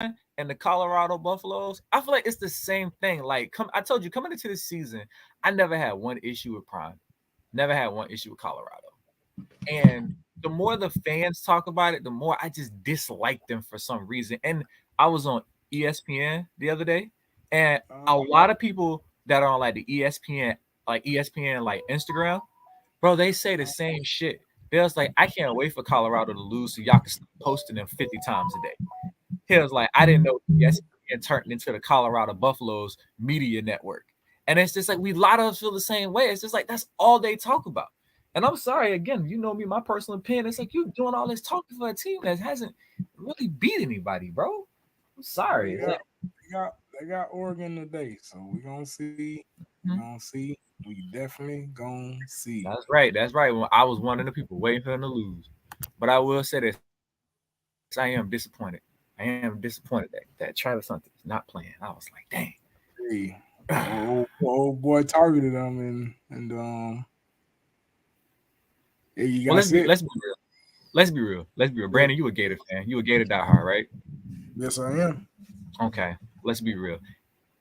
and the Colorado Buffaloes, I feel like it's the same thing. Like, I told you, coming into this season, I never had one issue with Prime, never had one issue with Colorado. And the more the fans talk about it, the more I just dislike them for some reason. And I was on ESPN the other day, and a lot of people that are on like the ESPN, like Instagram, bro, they say the same shit. They was like, I can't wait for Colorado to lose so y'all can start posting them 50 times a day. He was like, I didn't know ESPN turned into the Colorado Buffaloes media network. And it's just like, a lot of us feel the same way. It's just like, that's all they talk about. And I'm sorry, again, you know me, my personal opinion. It's like, you're doing all this talking for a team that hasn't really beat anybody, bro. I'm sorry. They got Oregon today, so we're gonna see. We're gonna see. We definitely gonna see. That's right. That's right. Well, I was one of the people waiting for them to lose. But I will say this: I am disappointed. I am disappointed that Travis Hunter is not playing. I was like, dang. Hey, old boy targeted him, and yeah, you let's be real. Let's be real. Brandon, you a Gator fan. You a Gator diehard, right? Yes, I am. Okay, let's be real.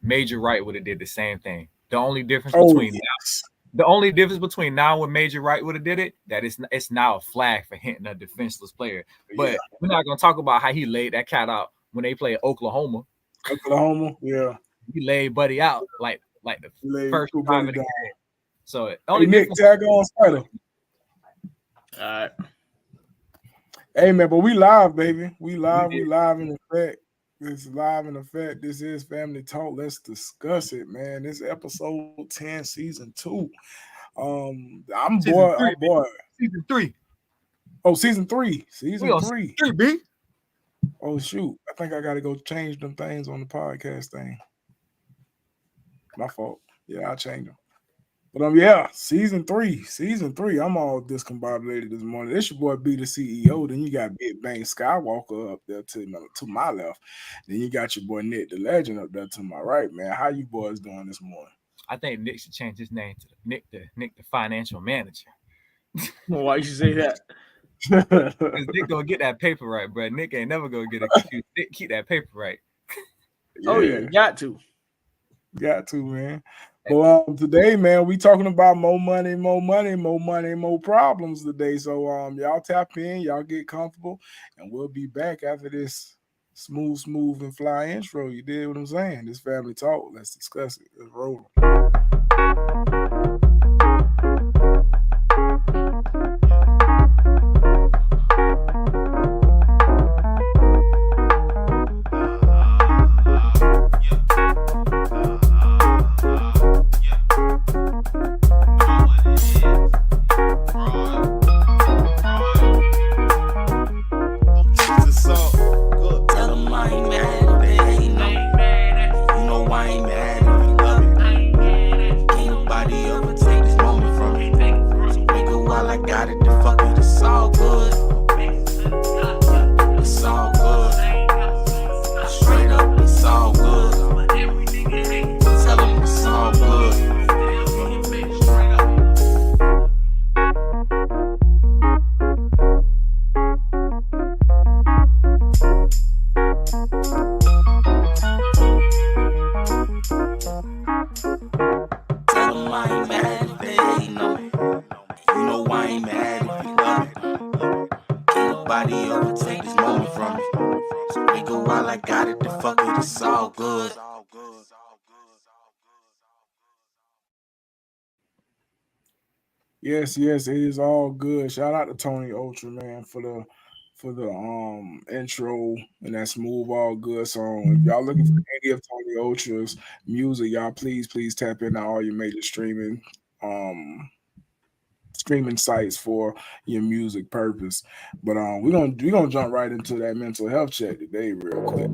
Major Wright would have did the same thing. The only difference between now and when Major Wright would have did it, that it's now a flag for hitting a defenseless player. But we're not gonna talk about how he laid that cat out when they played Oklahoma. Yeah. He laid Buddy out like the first time in the game. So Nick, tag on Spider. All right. Hey man, but we live, baby. We live in effect. It's live in effect. This is Family Talk. Let's discuss it, man. This is episode 10, season 2. I'm bored. Season 3. Oh, season 3. Season 3. 3B. Oh shoot. I think I gotta go change them things on the podcast thing. My fault. Yeah, I'll change them. But season 3. I'm all discombobulated this morning. This your boy B the CEO. Then you got Big Bang Skywalker up there to my left. Then you got your boy Nick the Legend up there to my right, man. How you boys doing this morning? I think Nick should change his name to Nick the Financial Manager. Well, why you should say that? Because Nick gonna get that paper right, bro. Nick ain't never gonna get it. Nick keep that paper right. Oh yeah, got to, man. Well, today, man, we talking about more money, more problems today. So, y'all tap in, y'all get comfortable, and we'll be back after this smooth and fly intro. You did what I'm saying? This Family Talk. Let's discuss it. Let's roll. Yes, it is all good. Shout out to Tony Ultra, man, for the intro and that smooth all good song. If y'all looking for any of Tony Ultra's music, y'all please tap into all your major streaming sites for your music purpose. But we're gonna jump right into that mental health check today real quick.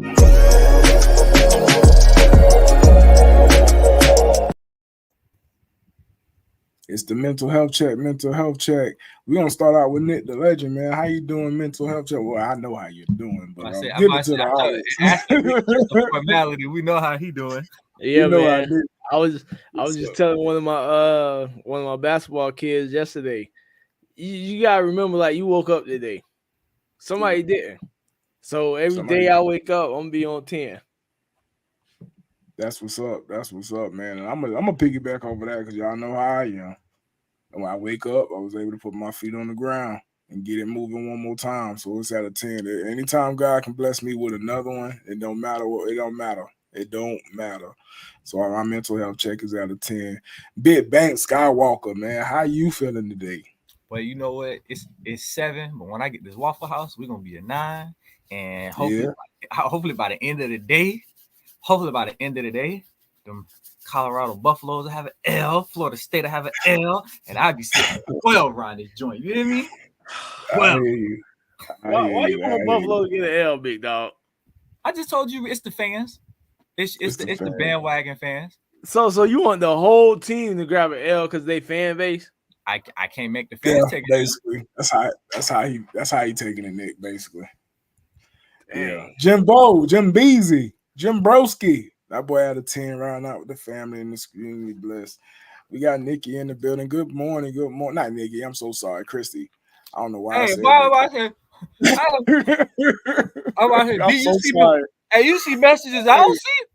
It's the mental health check. We're gonna start out with Nick the Legend, man. How you doing, mental health check? Well, I know how you're doing, but give it to the audience. Formality, we know how he doing. Yeah, man. I was just telling one of my basketball kids yesterday. You gotta remember, like, you woke up today. Somebody didn't. So every day I wake up, I'm gonna be on 10. That's what's up. That's what's up, man. And I'm gonna piggyback over that because y'all know how I am. And when I wake up, I was able to put my feet on the ground and get it moving one more time. So it's at a 10. Anytime God can bless me with another one, it don't matter what. It don't matter. It don't matter. So my mental health check is at a 10. Big Bank Skywalker, man. How you feeling today? Well, you know what? It's 7, but when I get this Waffle House, we're gonna be a 9. And hopefully by the end of the day, them Colorado Buffaloes will have an L, Florida State will have an L, and I'll be sitting 12 around this joint. You hear me? Well, why you want Buffalo to get an L, big dog? I just told you it's the fans. It's the bandwagon fans. So you want the whole team to grab an L because they fan base? I can't make the fans take it. Basically. That's how he taking it, Nick, basically. Yeah. Jim Beasy, Jim Broski. That boy had a 10 round out with the family and the community blessed. We got Nikki in the building. Good morning. Not Nikki. I'm so sorry, Christy. I don't know why I said that. Hey, you see messages I don't see?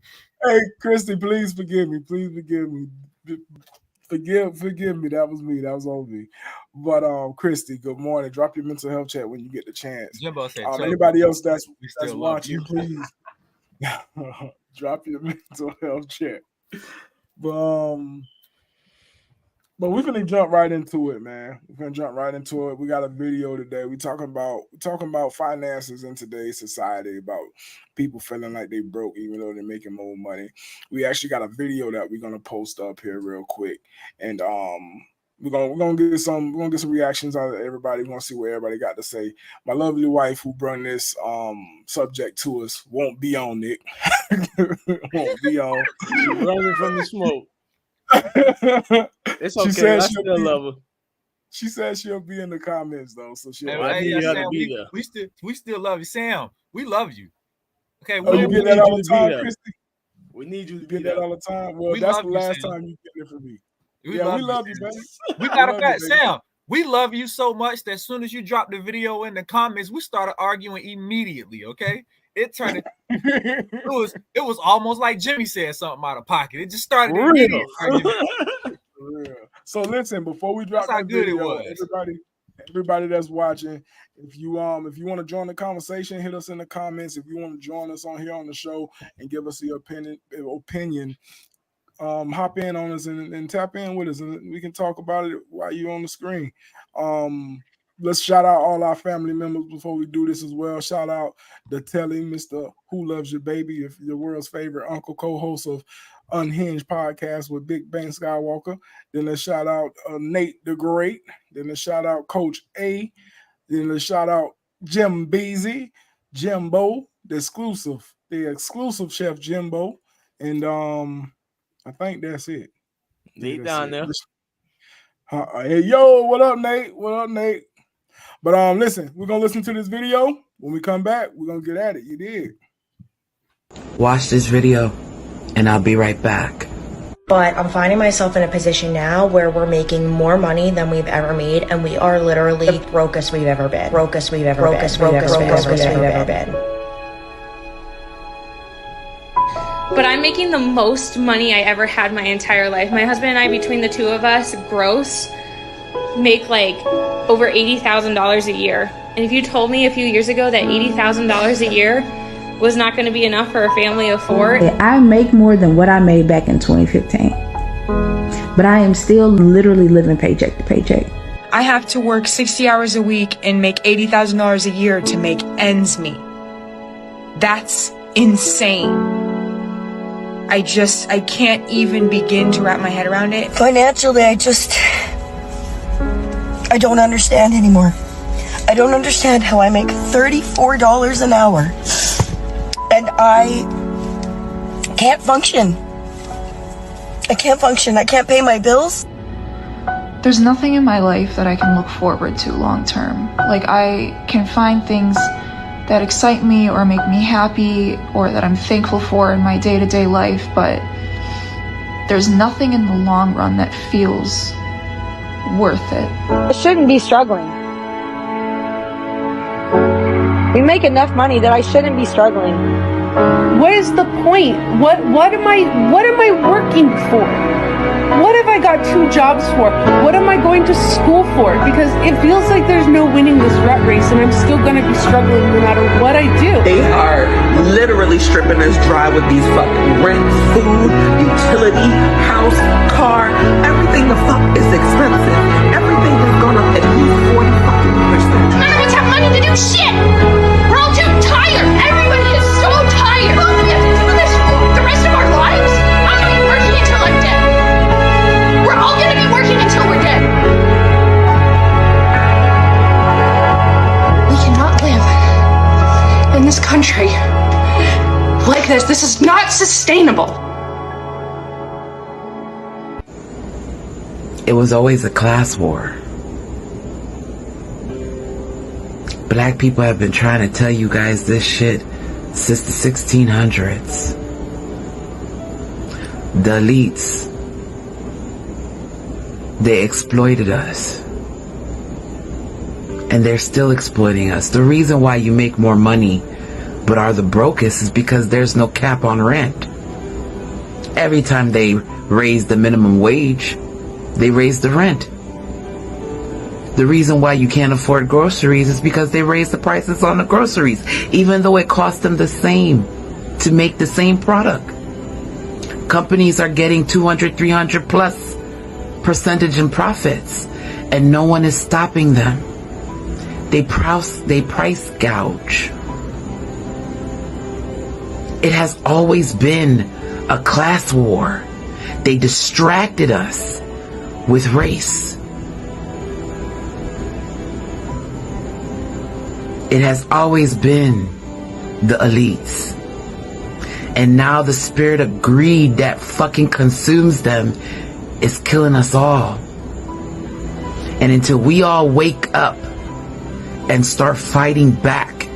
Hey, Christy, please forgive me. Please forgive me. Forgive me. That was me. That was on me. But Christy, good morning. Drop your mental health chat when you get the chance. Jimbo said, anybody else that's watching, please drop your mental health chat. But we're gonna jump right into it, man. We're gonna jump right into it. We got a video today. We're talking about finances in today's society, about people feeling like they broke even though they're making more money. We actually got a video that we're gonna post up here real quick, and we're gonna get some reactions out of everybody. We're gonna see what everybody got to say. My lovely wife who brought this subject to us won't be on, Nick. Won't be on. Running from the smoke. It's okay. I still love her. She said she'll be in the comments though, so she'll. Sam, we still love you, Sam. We love you. Okay, you get that all the time, Christy. We need you to get that all the time. Well, that's the last time you get it from me. We love you, baby. We got a fact, Sam. We love you so much that as soon as you drop the video in the comments, we started arguing immediately. Okay. It turned it was almost like Jimmy said something out of pocket. It just started real. So listen, before we drop that video, everybody that's watching, if you want to join the conversation, hit us in the comments. If you want to join us on here on the show and give us your opinion, hop in on us and tap in with us, and we can talk about it while you're on the screen. Let's shout out all our family members before we do this as well. Shout out the Telly, Mr. Who Loves Your Baby, if the world's favorite uncle, co-host of Unhinged Podcast with Big Bang Skywalker. Then let's shout out Nate the Great. Then let's shout out Coach A. Then let's shout out Jim Beasy, Jimbo, the exclusive chef Jimbo. And I think that's it. Nate down there. Hey, yo, what up, Nate? What up, Nate? But listen, we're gonna listen to this video. When we come back, we're gonna get at it. You did. Watch this video, and I'll be right back. But I'm finding myself in a position now where we're making more money than we've ever made, and we are literally the brokest we've ever been. Brokest we've ever been. But I'm making the most money I ever had my entire life. My husband and I, between the two of us, gross, make like over $80,000 a year. And if you told me a few years ago that $80,000 a year was not going to be enough for a family of 4. I make more than what I made back in 2015. But I am still literally living paycheck to paycheck. I have to work 60 hours a week and make $80,000 a year to make ends meet. That's insane. I can't even begin to wrap my head around it. Financially, I don't understand anymore. I don't understand how I make $34 an hour and I can't function. I can't pay my bills. There's nothing in my life that I can look forward to long term. Like, I can find things that excite me or make me happy or that I'm thankful for in my day-to-day life, but there's nothing in the long run that feels worth it. I shouldn't be struggling. We make enough money that I shouldn't be struggling. What is the point? What am I working for? What have I got 2 jobs for? What am I going to school for? Because it feels like there's no winning this rat race, and I'm still going to be struggling no matter what I do. They are literally stripping us dry with these fucking rent, food, utility, house, car, everything the fuck is expensive. Everything has gone up at least 40 fucking %. None of us have money to do shit. We're all too tired. Everybody is so tired. We're all gonna do this the rest of our lives. I'm gonna be working until I'm dead. We're all gonna be working until we're dead. We cannot live in this country like this. This is not sustainable. It was always a class war. Black people have been trying to tell you guys this shit since the 1600s. The elites, they exploited us. And they're still exploiting us. The reason why you make more money but are the brokest is because there's no cap on rent. Every time they raise the minimum wage, they raise the rent. The reason why you can't afford groceries is because they raise the prices on the groceries, even though it costs them the same to make the same product. Companies are getting 200, 300 plus percentage in profits, and no one is stopping them. They price gouge. It has always been a class war. They distracted us with race. It has always been the elites. And now the spirit of greed that fucking consumes them is killing us all. And until we all wake up and start fighting back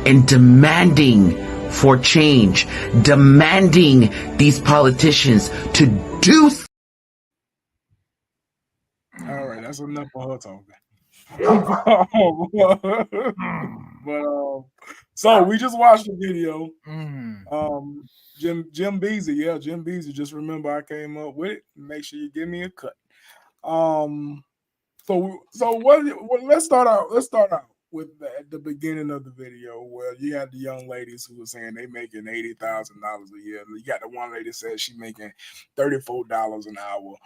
and demanding for change, demanding these politicians to do. All right, that's enough for her talking. But so we just watched the video. Jim Beasley, Jim Beasley. Just remember, I came up with it. Make sure you give me a cut. So let's start out. Let's start out with at the beginning of the video where you had the young ladies who were saying they making $80,000 a year. You got the one lady said she making $34 an hour,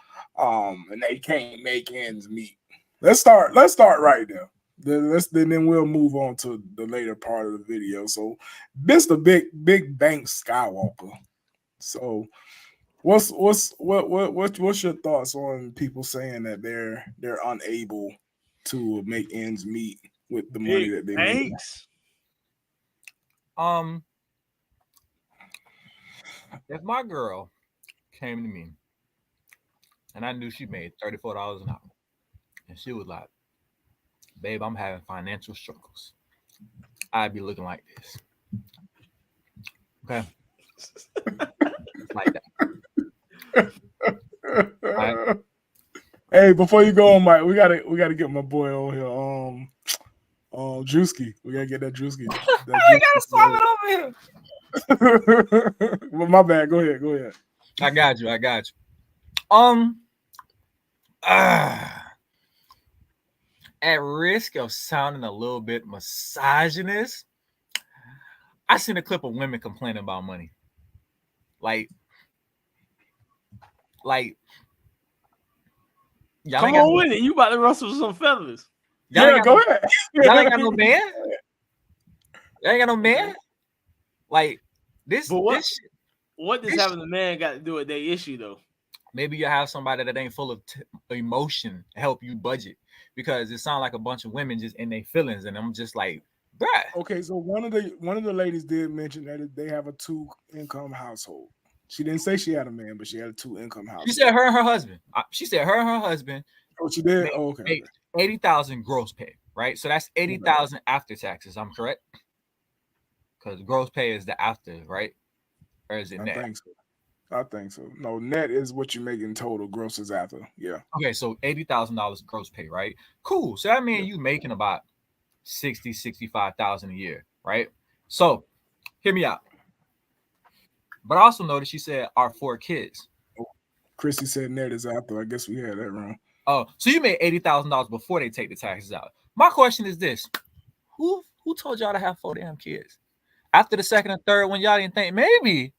and they can't make ends meet. Let's start right there. Then we'll move on to the later part of the video. So this the big bank Skywalker. So what's your thoughts on people saying that they're unable to make ends meet with the money that they make? If my girl came to me and I knew she made $34 an hour, and she was like, "Babe, I'm having financial struggles," I'd be looking like this. Okay. Like that. Right. Hey, before you go on, Mike, we gotta get my boy on here. Drewski. We gotta get that Drewski. I gotta swap it over here. Well, my bad. Go ahead. I got you. At risk of sounding a little bit misogynist, I seen a clip of women complaining about money. Like y'all come on with it. You about to rustle some feathers. Yeah, go ahead. Y'all ain't got no man. Y'all ain't got no man. Like this. But what does having a man got to do with their issue though? Maybe you have somebody that ain't full of emotion to help you budget, because it sounds like a bunch of women just in their feelings, and I'm just like, bruh. Okay, so one of the ladies did mention that they have a 2-income household. She didn't say she had a man, but she had a 2-income household. She said her and her husband. She said her and her husband. Oh, she did. Okay. 80,000 gross pay, right? So that's 80,000 after taxes. I'm correct, because gross pay is the after, right? Or is it net? I think so. No, net is what you make in total. Gross is after. Yeah. Okay, so $80,000 gross pay, right? Cool. So that means you making about $60,000, $65,000 a year, right? So, hear me out. But I also noticed she said our 4 kids. Chrissy said net is after. I guess we had that wrong. Oh, so you made $80,000 before they take the taxes out. My question is this: Who told y'all to have 4 damn kids? After the second and third one, y'all didn't think maybe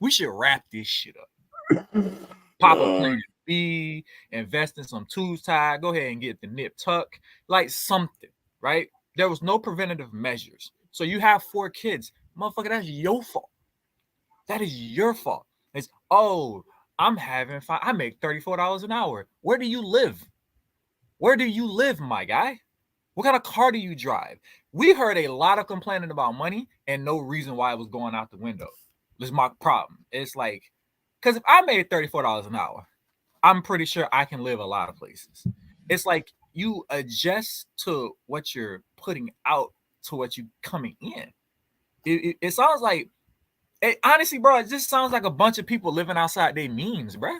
we should wrap this shit up. Pop a plan B, invest in some tubes tied, go ahead and get the nip tuck, like something, right? There was no preventative measures. So you have 4 kids. Motherfucker, that's your fault. That is your fault. It's, oh, I'm having fun. I make $34 an hour. Where do you live? Where do you live, my guy? What kind of car do you drive? We heard a lot of complaining about money and no reason why it was going out the window. This is my problem. It's like, because if I made $34 an hour, I'm pretty sure I can live a lot of places. It's like you adjust to what you're putting out to what you coming in. It sounds like, honestly, bro, it just sounds like a bunch of people living outside their means, bro.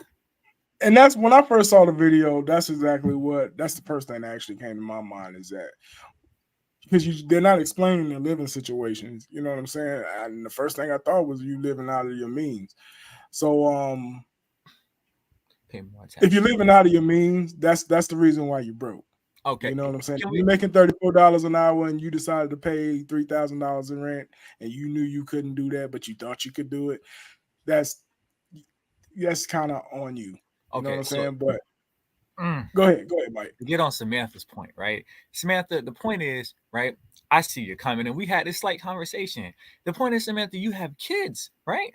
And that's when I first saw the video. That's the first thing that actually came to my mind is that because they're not explaining their living situations. You know what I'm saying? And the first thing I thought was you living out of your means. So, if you're living out of your means, that's the reason why you broke. Okay. You know what I'm saying? You're making $34 an hour and you decided to pay $3,000 in rent and you knew you couldn't do that, but you thought you could do it. That's kind of on you. You know what I'm saying? But go ahead, Mike. Get on Samantha's point, right? Samantha, the point is, right? I see you coming and we had this slight conversation. The point is, Samantha, you have kids, right?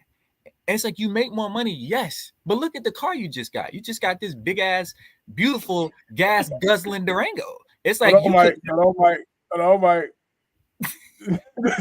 And it's like you make more money, yes. But look at the car you just got. You just got this big ass, beautiful gas guzzling Durango. It's like Mike.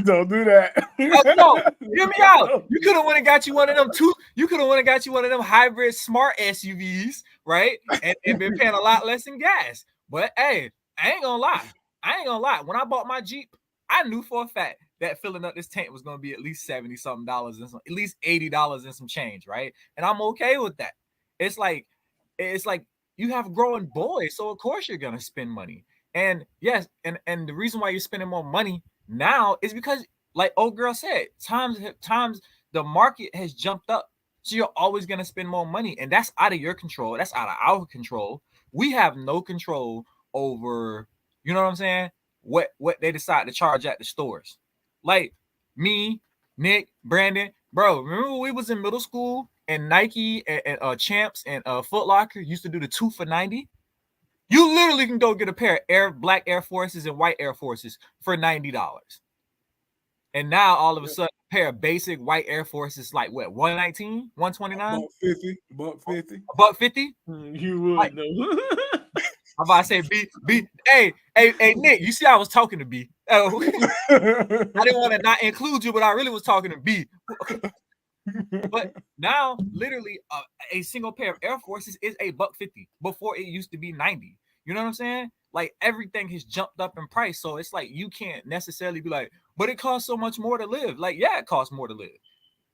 Don't do that. No, hear me out. You could have went and got you one of them You could have went and got you one of them hybrid smart SUVs, right? And been paying a lot less in gas. But hey, I ain't gonna lie. When I bought my Jeep, I knew for a fact that filling up this tank was gonna be at least $70-something and at least $80 and some change, right? And I'm okay with that. It's like you have growing boys, so of course you're gonna spend money. And yes, and the reason why you're spending more money now is because, like old girl said, times the market has jumped up, so you're always gonna spend more money, and that's out of your control. That's out of our control. We have no control over, you know what I'm saying, what they decide to charge at the stores. Like me, Nick, Brandon, bro, remember when we was in middle school and Nike and Champs and Foot Locker used to do the 2 for $90? You literally can go get a pair of black Air Forces and white Air Forces for $90. And now all of a sudden, a pair of basic white Air Forces like what, $119, $129? $150? You would know. I'm about to say B. Hey, Nick, you see I was talking to B. Oh, I didn't want to not include you, but I really was talking to B. But now, literally, a single pair of Air Forces is $150 before it used to be $90. You know what I'm saying? Like everything has jumped up in price, so it's like you can't necessarily be like, but it costs so much more to live. Like, yeah, it costs more to live,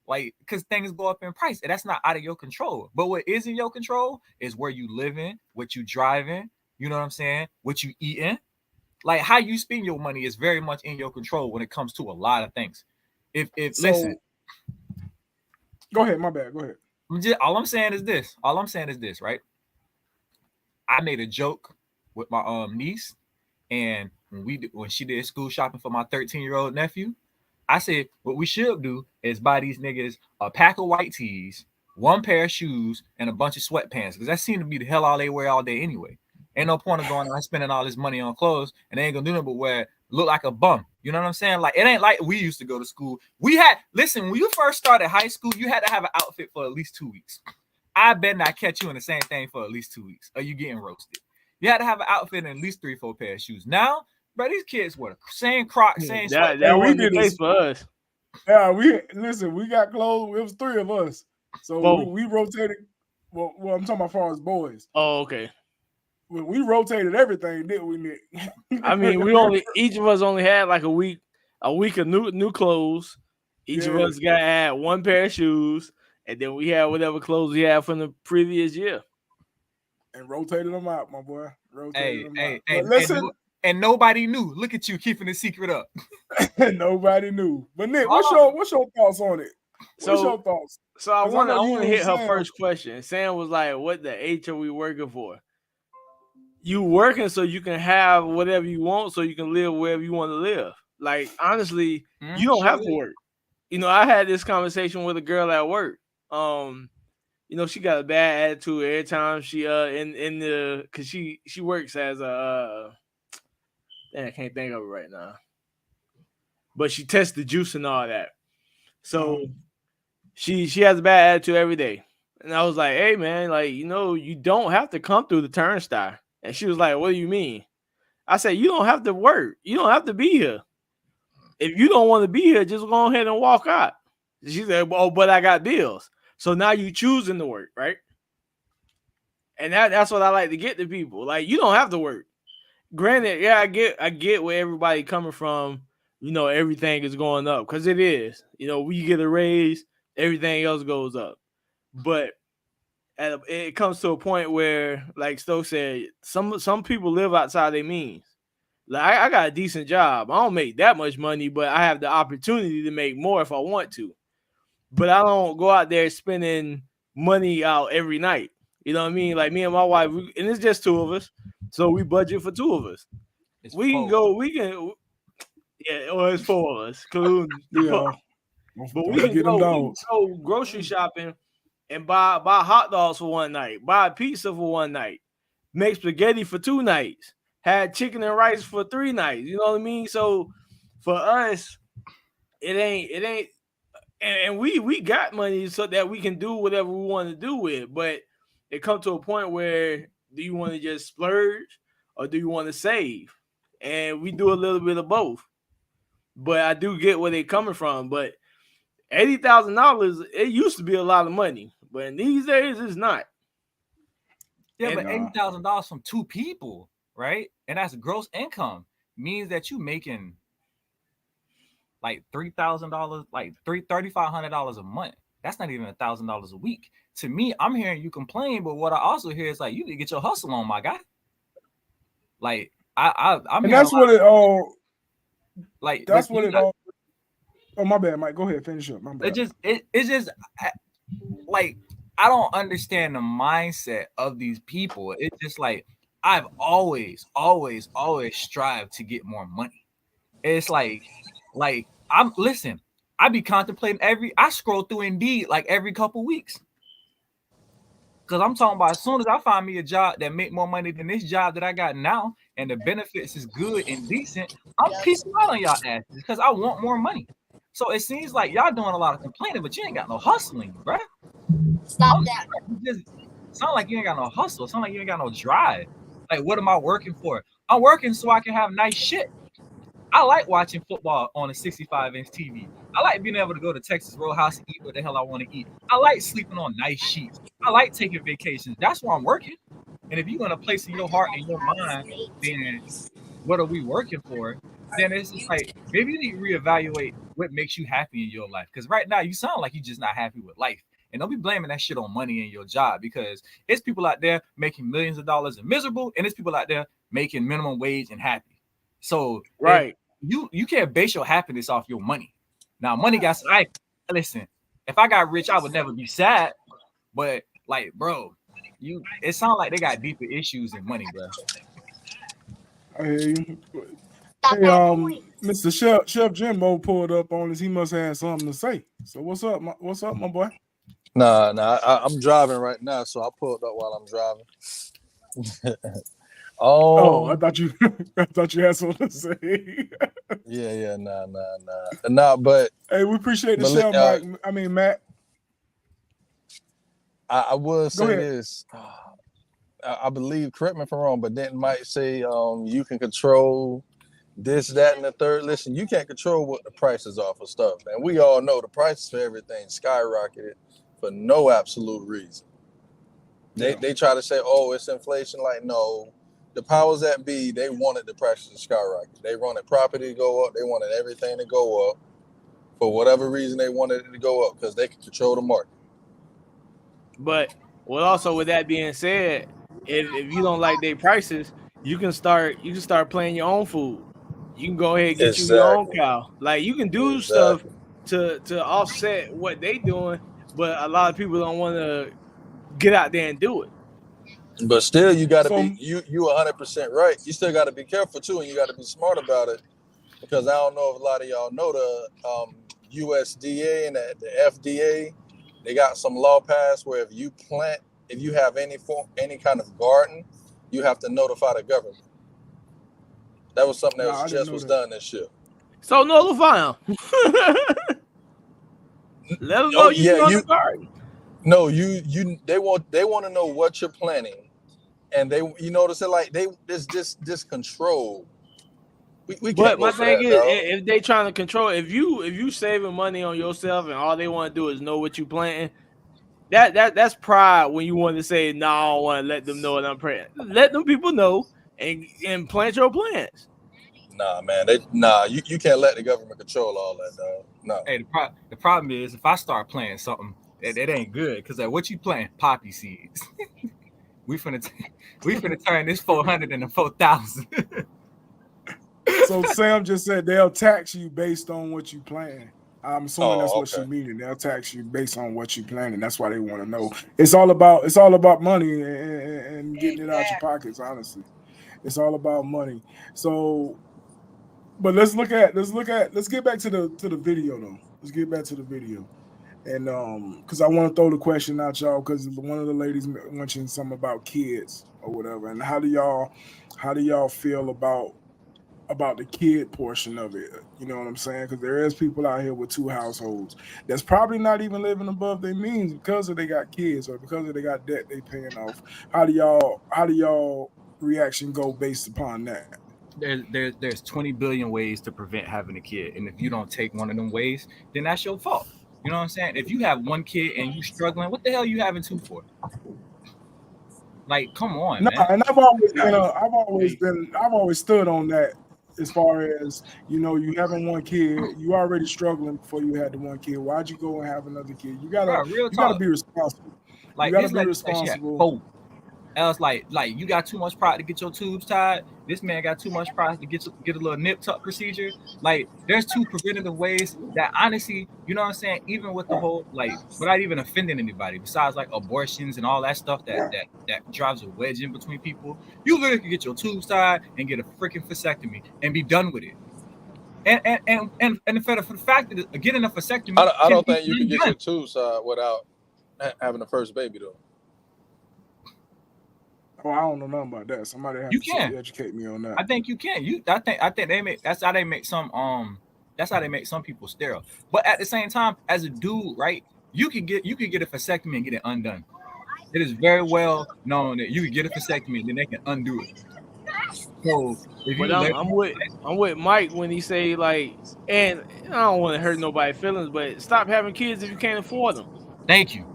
like because things go up in price, and that's not out of your control. But what is in your control is where you living, what you driving. You know what I'm saying? What you eating, like how you spend your money is very much in your control when it comes to a lot of things. Listen. Go ahead, my bad. Go ahead. All I'm saying is this, right? I made a joke with my niece, and when she did school shopping for my 13-year-old nephew, I said what we should do is buy these niggas a pack of white tees, 1 pair of shoes, and a bunch of sweatpants, because that seemed to be the hell all they wear all day anyway. Ain't no point of going out and spending all this money on clothes, and they ain't gonna do nothing but look like a bum. You know what I'm saying? Like, it ain't like we used to go to school. When you first started high school, you had to have an outfit for at least 2 weeks. I bet not catch you in the same thing for at least 2 weeks, or you getting roasted. You had to have an outfit and at least 3-4 pair of shoes. Now, bro, these kids wear the same Crocs, same that wasn't the case for us. Yeah, we got clothes. It was 3 of us, so we rotated. Well, I'm talking about as far as boys. Oh, okay. We rotated everything, didn't we, Nick? I mean, each of us only had like a week of new clothes. Each of us had 1 pair of shoes, and then we had whatever clothes we had from the previous year. And rotated them out, my boy. Hey, and nobody knew. Look at you keeping the secret up. Nobody knew. But Nick, what's your thoughts on it? What's your thoughts? So I want to hit her Sam. first question. Sam was like, "What the H are we working for?" You working so you can have whatever you want, so you can live wherever you want to live. Like honestly, you don't have to work. You know, I had this conversation with a girl at work. You know, she got a bad attitude every time she in the because she works as a I can't think of it right now. But she tests the juice and all that. So she has a bad attitude every day. And I was like, hey man, like, you know, you don't have to come through the turnstile. And she was like, what do you mean? I said, you don't have to work. You don't have to be here. If you don't want to be here, just go ahead and walk out. She said, oh, but I got bills. So now you choosing to work, right? And that's what I like to get to people. Like, you don't have to work. Granted, yeah, I get where everybody coming from. You know, everything is going up because it is. You know, we get a raise, everything else goes up. But it comes to a point where, like Stoke said, some people live outside their means. Like I got a decent job. I don't make that much money, but I have the opportunity to make more if I want to. But I don't go out there spending money out every night. You know what I mean? Like me and my wife, and it's just two of us, so we budget for two of us. It's we can four of us. Yeah. But we can go grocery shopping and buy hot dogs for one night, buy pizza for one night, make spaghetti for 2 nights, had chicken and rice for 3 nights. You know what I mean? So for us, it ain't, and we got money so that we can do whatever we want to do with it. But it comes to a point where do you want to just splurge or do you want to save? And we do a little bit of both. But I do get where they're coming from. But $80,000, it used to be a lot of money, but these days it's not. Yeah, but $80,000 from 2 people, right? And that's gross income means that you making like $3,000, like $3,500 a month. That's not even $1,000 a week. To me, I'm hearing you complain, but what I also hear is like you need to get your hustle on, my guy. Like I'm. And that's what it all. Like that's what it all. Oh, my bad, Mike. Go ahead, finish up. My bad. It's just like I don't understand the mindset of these people. It's just like I've always strived to get more money. It's like I be contemplating I scroll through Indeed like every couple weeks. Because I'm talking about as soon as I find me a job that make more money than this job that I got now and the benefits is good and decent, I'm piecing out on y'all asses because I want more money. So it seems like y'all doing a lot of complaining, but you ain't got no hustling, bro. Stop that. Just sound like you ain't got no hustle. Sound like you ain't got no drive. Like, what am I working for? I'm working so I can have nice shit. I like watching football on a 65-inch TV. I like being able to go to Texas Roadhouse and eat what the hell I want to eat. I like sleeping on nice sheets. I like taking vacations. That's why I'm working. And if you're going to place in your heart and your mind, then what are we working for? Then it's just like, maybe you need to reevaluate what makes you happy in your life. Because right now, you sound like you're just not happy with life. And don't be blaming that shit on money in your job because it's people out there making millions of dollars and miserable, and it's people out there making minimum wage and happy. So right, you can't base your happiness off your money. Now, money got listen. If I got rich, I would never be sad. But like, bro, it sounds like they got deeper issues than money, bro. I hear you. Hey, Mr. Chef Jimbo pulled up on us. He must have something to say. So what's up, my boy? Nah, I'm driving right now, so I pulled up while I'm driving. I thought you had something to say. Yeah, nah. But hey, we appreciate the show, Mike. I mean, Matt. I would say this. I believe, correct me if I'm wrong, but then might say you can control this, that, and the third. Listen, you can't control what the prices are for stuff, and we all know the prices for everything skyrocketed for no absolute reason. They try to say, oh, it's inflation. Like, no. The powers that be, they wanted the prices to skyrocket. They wanted property to go up. They wanted everything to go up. For whatever reason, they wanted it to go up because they can control the market. But also with that being said, if you don't like their prices, you can start planting your own food. You can go ahead and get you your own cow. Like you can do stuff to offset what they doing, but a lot of people don't want to get out there and do it. But still, you got to be you 100% right. You still got to be careful too, and you got to be smart about it, because I don't know if a lot of y'all know the USDA and the FDA. They got some law passed where if you have any kind of garden, you have to notify the government. That was something that was done this year. So notify them. Let them know you the garden. No, they want to know what you're planting, and there's this control. We but my thing is, if they trying to control, if you saving money on yourself and all they want to do is know what you planting, that's pride. When you want to say, no, I don't want to let them know what I'm planting. Let them people know and plant your plants. Nah, man, you can't let the government control all that, dog. No. Hey, the problem is if I start planting something, it ain't good, because what you planting? Poppy seeds. we finna turn this 400 into 4,000. So Sam just said they'll tax you based on what you plan. I'm assuming that's what she meaning. They'll tax you based on what you plan, and that's why they want to know. It's all about money and getting it out your pockets. Honestly, it's all about money. So, but let's get back to the video though. Let's get back to the video, and because I want to throw the question out y'all, because one of the ladies mentioned something about kids or whatever, and how do y'all feel about the kid portion of it? You know what I'm saying? Because there is people out here with 2 households that's probably not even living above their means because they got kids or because they got debt they paying off. How do y'all reaction go based upon that? There's 20 billion ways to prevent having a kid, and if you don't take one of them ways, then that's your fault. You know what I'm saying? If you have one kid and you struggling, what the hell are you having 2 for? Like, come on, man. And I've always stood on that. As far as, you having one kid, you already struggling before you had the one kid. Why'd you go and have another kid? You gotta be responsible. Like, you gotta be responsible. Else, like you got too much pride to get your tubes tied. This man got too much pride to get a little nip tuck procedure. Like, there's 2 preventative ways that honestly, you know what I'm saying? Even with the whole, like, without even offending anybody, besides like abortions and all that stuff that drives a wedge in between people, you literally can get your tubes tied and get a freaking vasectomy and be done with it. And for the fact that getting a vasectomy, I don't think you can get your tubes without having a first baby though. Oh, I don't know nothing about that. Somebody has to educate me on that. I think you can. I think they make that's how they make some people sterile. But at the same time, as a dude, right, you could get a vasectomy and get it undone. It is very well known that you can get a vasectomy and then they can undo it. So I'm with Mike when he say, like, and I don't want to hurt nobody's feelings, but stop having kids if you can't afford them. Thank you.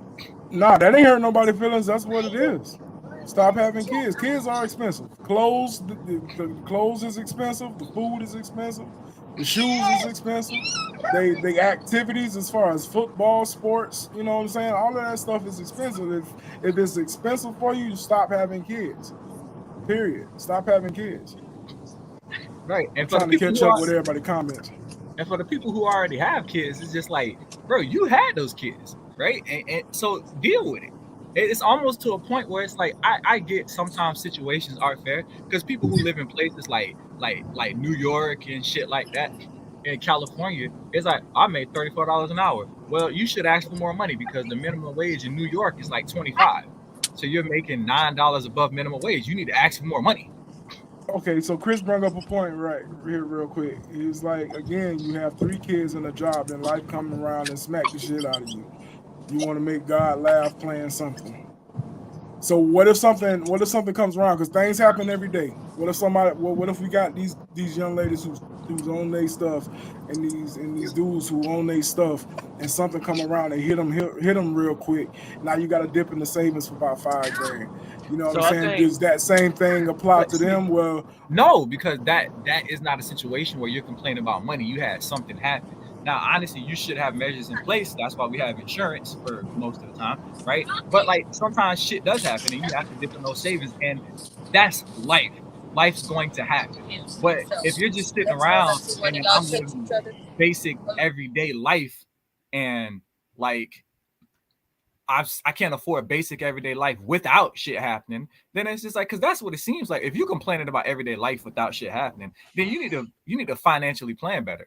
Nah, that ain't hurt nobody's feelings. That's what it is. Stop having kids. Kids are expensive. Clothes, the clothes is expensive. The food is expensive. The shoes is expensive. They activities as far as football, sports, you know what I'm saying? All of that stuff is expensive. If it's expensive for you, stop having kids. Period. Stop having kids. Right. And trying to catch up with everybody comments. And for the people who already have kids, it's just like, bro, you had those kids, right? And so deal with it. It's almost to a point where it's like I get sometimes situations aren't fair because people who live in places like New York and shit like that, in California, it's like I made $34 an hour. Well, you should ask for more money because the minimum wage in New York is like $25. So you're making $9 above minimum wage. You need to ask for more money. Okay, so Chris brought up a point right here real quick. He's like, again, you have 3 kids and a job, and life coming around and smack the shit out of you. You want to make God laugh playing something. So what if something comes around? Because things happen every day. What if we got these young ladies who's own their stuff and these dudes who own their stuff, and something come around and hit them real quick. Now you got to dip in the savings for about $5,000. You know what I'm saying? Does that same thing apply to them? Well, no, because that is not a situation where you're complaining about money. You had something happen. Now, honestly, you should have measures in place. That's why we have insurance for most of the time, right? But like sometimes shit does happen and you have to dip in those savings, and that's life. life's going to happen. But if you're just sitting around and I'm living basic everyday life, and like I can't afford basic everyday life without shit happening, then it's just like, because that's what it seems like. If you're complaining about everyday life without shit happening, then you need to financially plan better.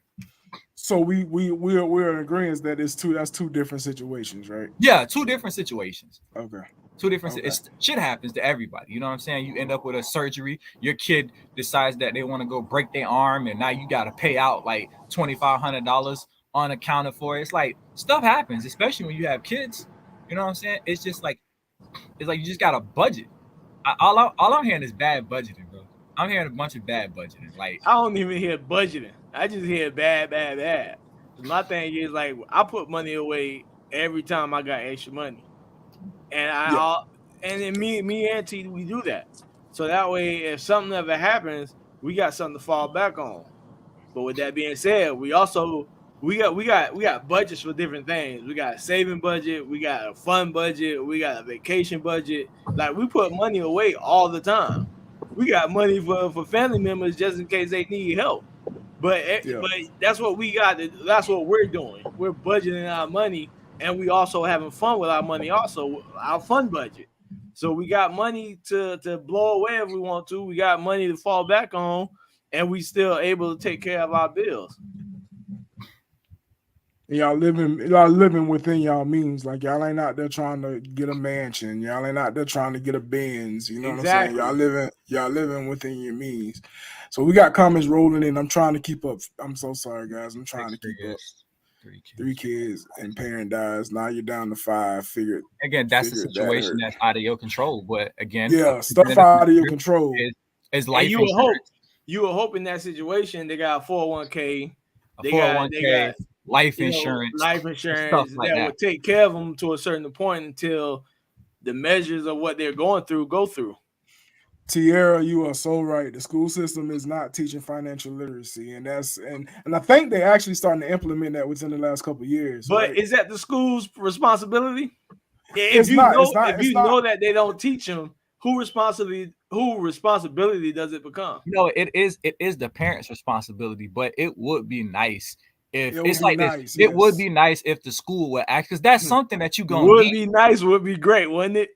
So we're in agreement that that's two different situations, right? Yeah, two different situations. Okay. Two different. Shit happens to everybody. You know what I'm saying? You end up with a surgery. Your kid decides that they want to go break their arm, and now you got to pay out like $2,500 unaccounted for. It's like stuff happens, especially when you have kids. You know what I'm saying? It's just like, it's like you just got to budget. All I'm hearing is bad budgeting, bro. I'm hearing a bunch of bad budgeting. Like, I don't even hear budgeting. I just hear bad. My thing is, like, I put money away every time I got extra money, and and then me and T, we do that. So that way, if something ever happens, we got something to fall back on. But with that being said, we got budgets for different things. We got a saving budget, we got a fun budget, we got a vacation budget. Like, we put money away all the time. We got money for family members just in case they need help. But that's what we got. That's what we're doing. We're budgeting our money, and we also having fun with our money. Also, our fun budget. So we got money to blow away if we want to. We got money to fall back on, and we still able to take care of our bills. Y'all living within y'all means. Like, y'all ain't out there trying to get a mansion. Y'all ain't out there trying to get a Benz. You know what I'm saying? Y'all living within your means. So we got comments rolling in. I'm trying to keep up. I'm so sorry, guys. I'm trying to keep up. 3 kids and parent dies. Now you're down to 5. Again, that's a situation that's out of your control. But again, stuff out of your control is life. And you were hoping that situation. They got a 401k. They got life insurance, stuff like that would take care of them to a certain point until the measures of what they're going through go through. Tierra, you are so right. The school system is not teaching financial literacy, and I think they actually starting to implement that within the last couple of years. But is that the school's responsibility? If you know that they don't teach them, who responsibility does it become? You know, it is the parents' responsibility, but it would be nice. It would be nice if the school would act, because that's something that you gonna would be nice, would be great, wouldn't it?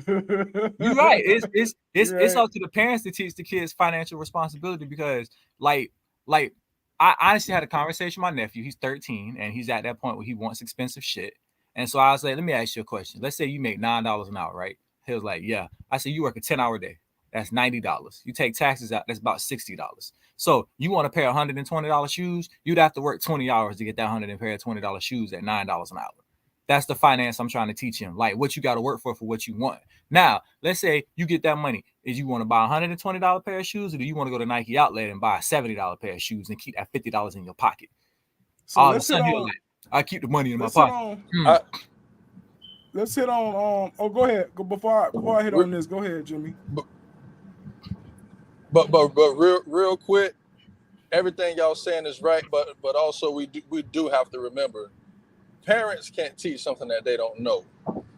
You're right. It's up to the parents to teach the kids financial responsibility, because like I honestly had a conversation with my nephew. He's 13 and he's at that point where he wants expensive shit. And so I was like, let me ask you a question. Let's say you make $9 an hour, right? He was like, yeah. I said, you work a 10-hour day. That's $90. You take taxes out, that's about $60. So you want to pair $120 shoes, you'd have to work 20 hours to get that $120 shoes at $9 an hour. That's the finance I'm trying to teach him. Like, what you got to work for what you want. Now, let's say you get that money. Is you want to buy a $120 pair of shoes, or do you want to go to Nike Outlet and buy a $70 pair of shoes and keep that $50 in your pocket? So all of a sudden, you're like, I keep the money in my pocket. Let's hit on. Go ahead. Before I hit on this, go ahead, Jimmy. But real quick, everything y'all saying is right, but also we do have to remember, parents can't teach something that they don't know,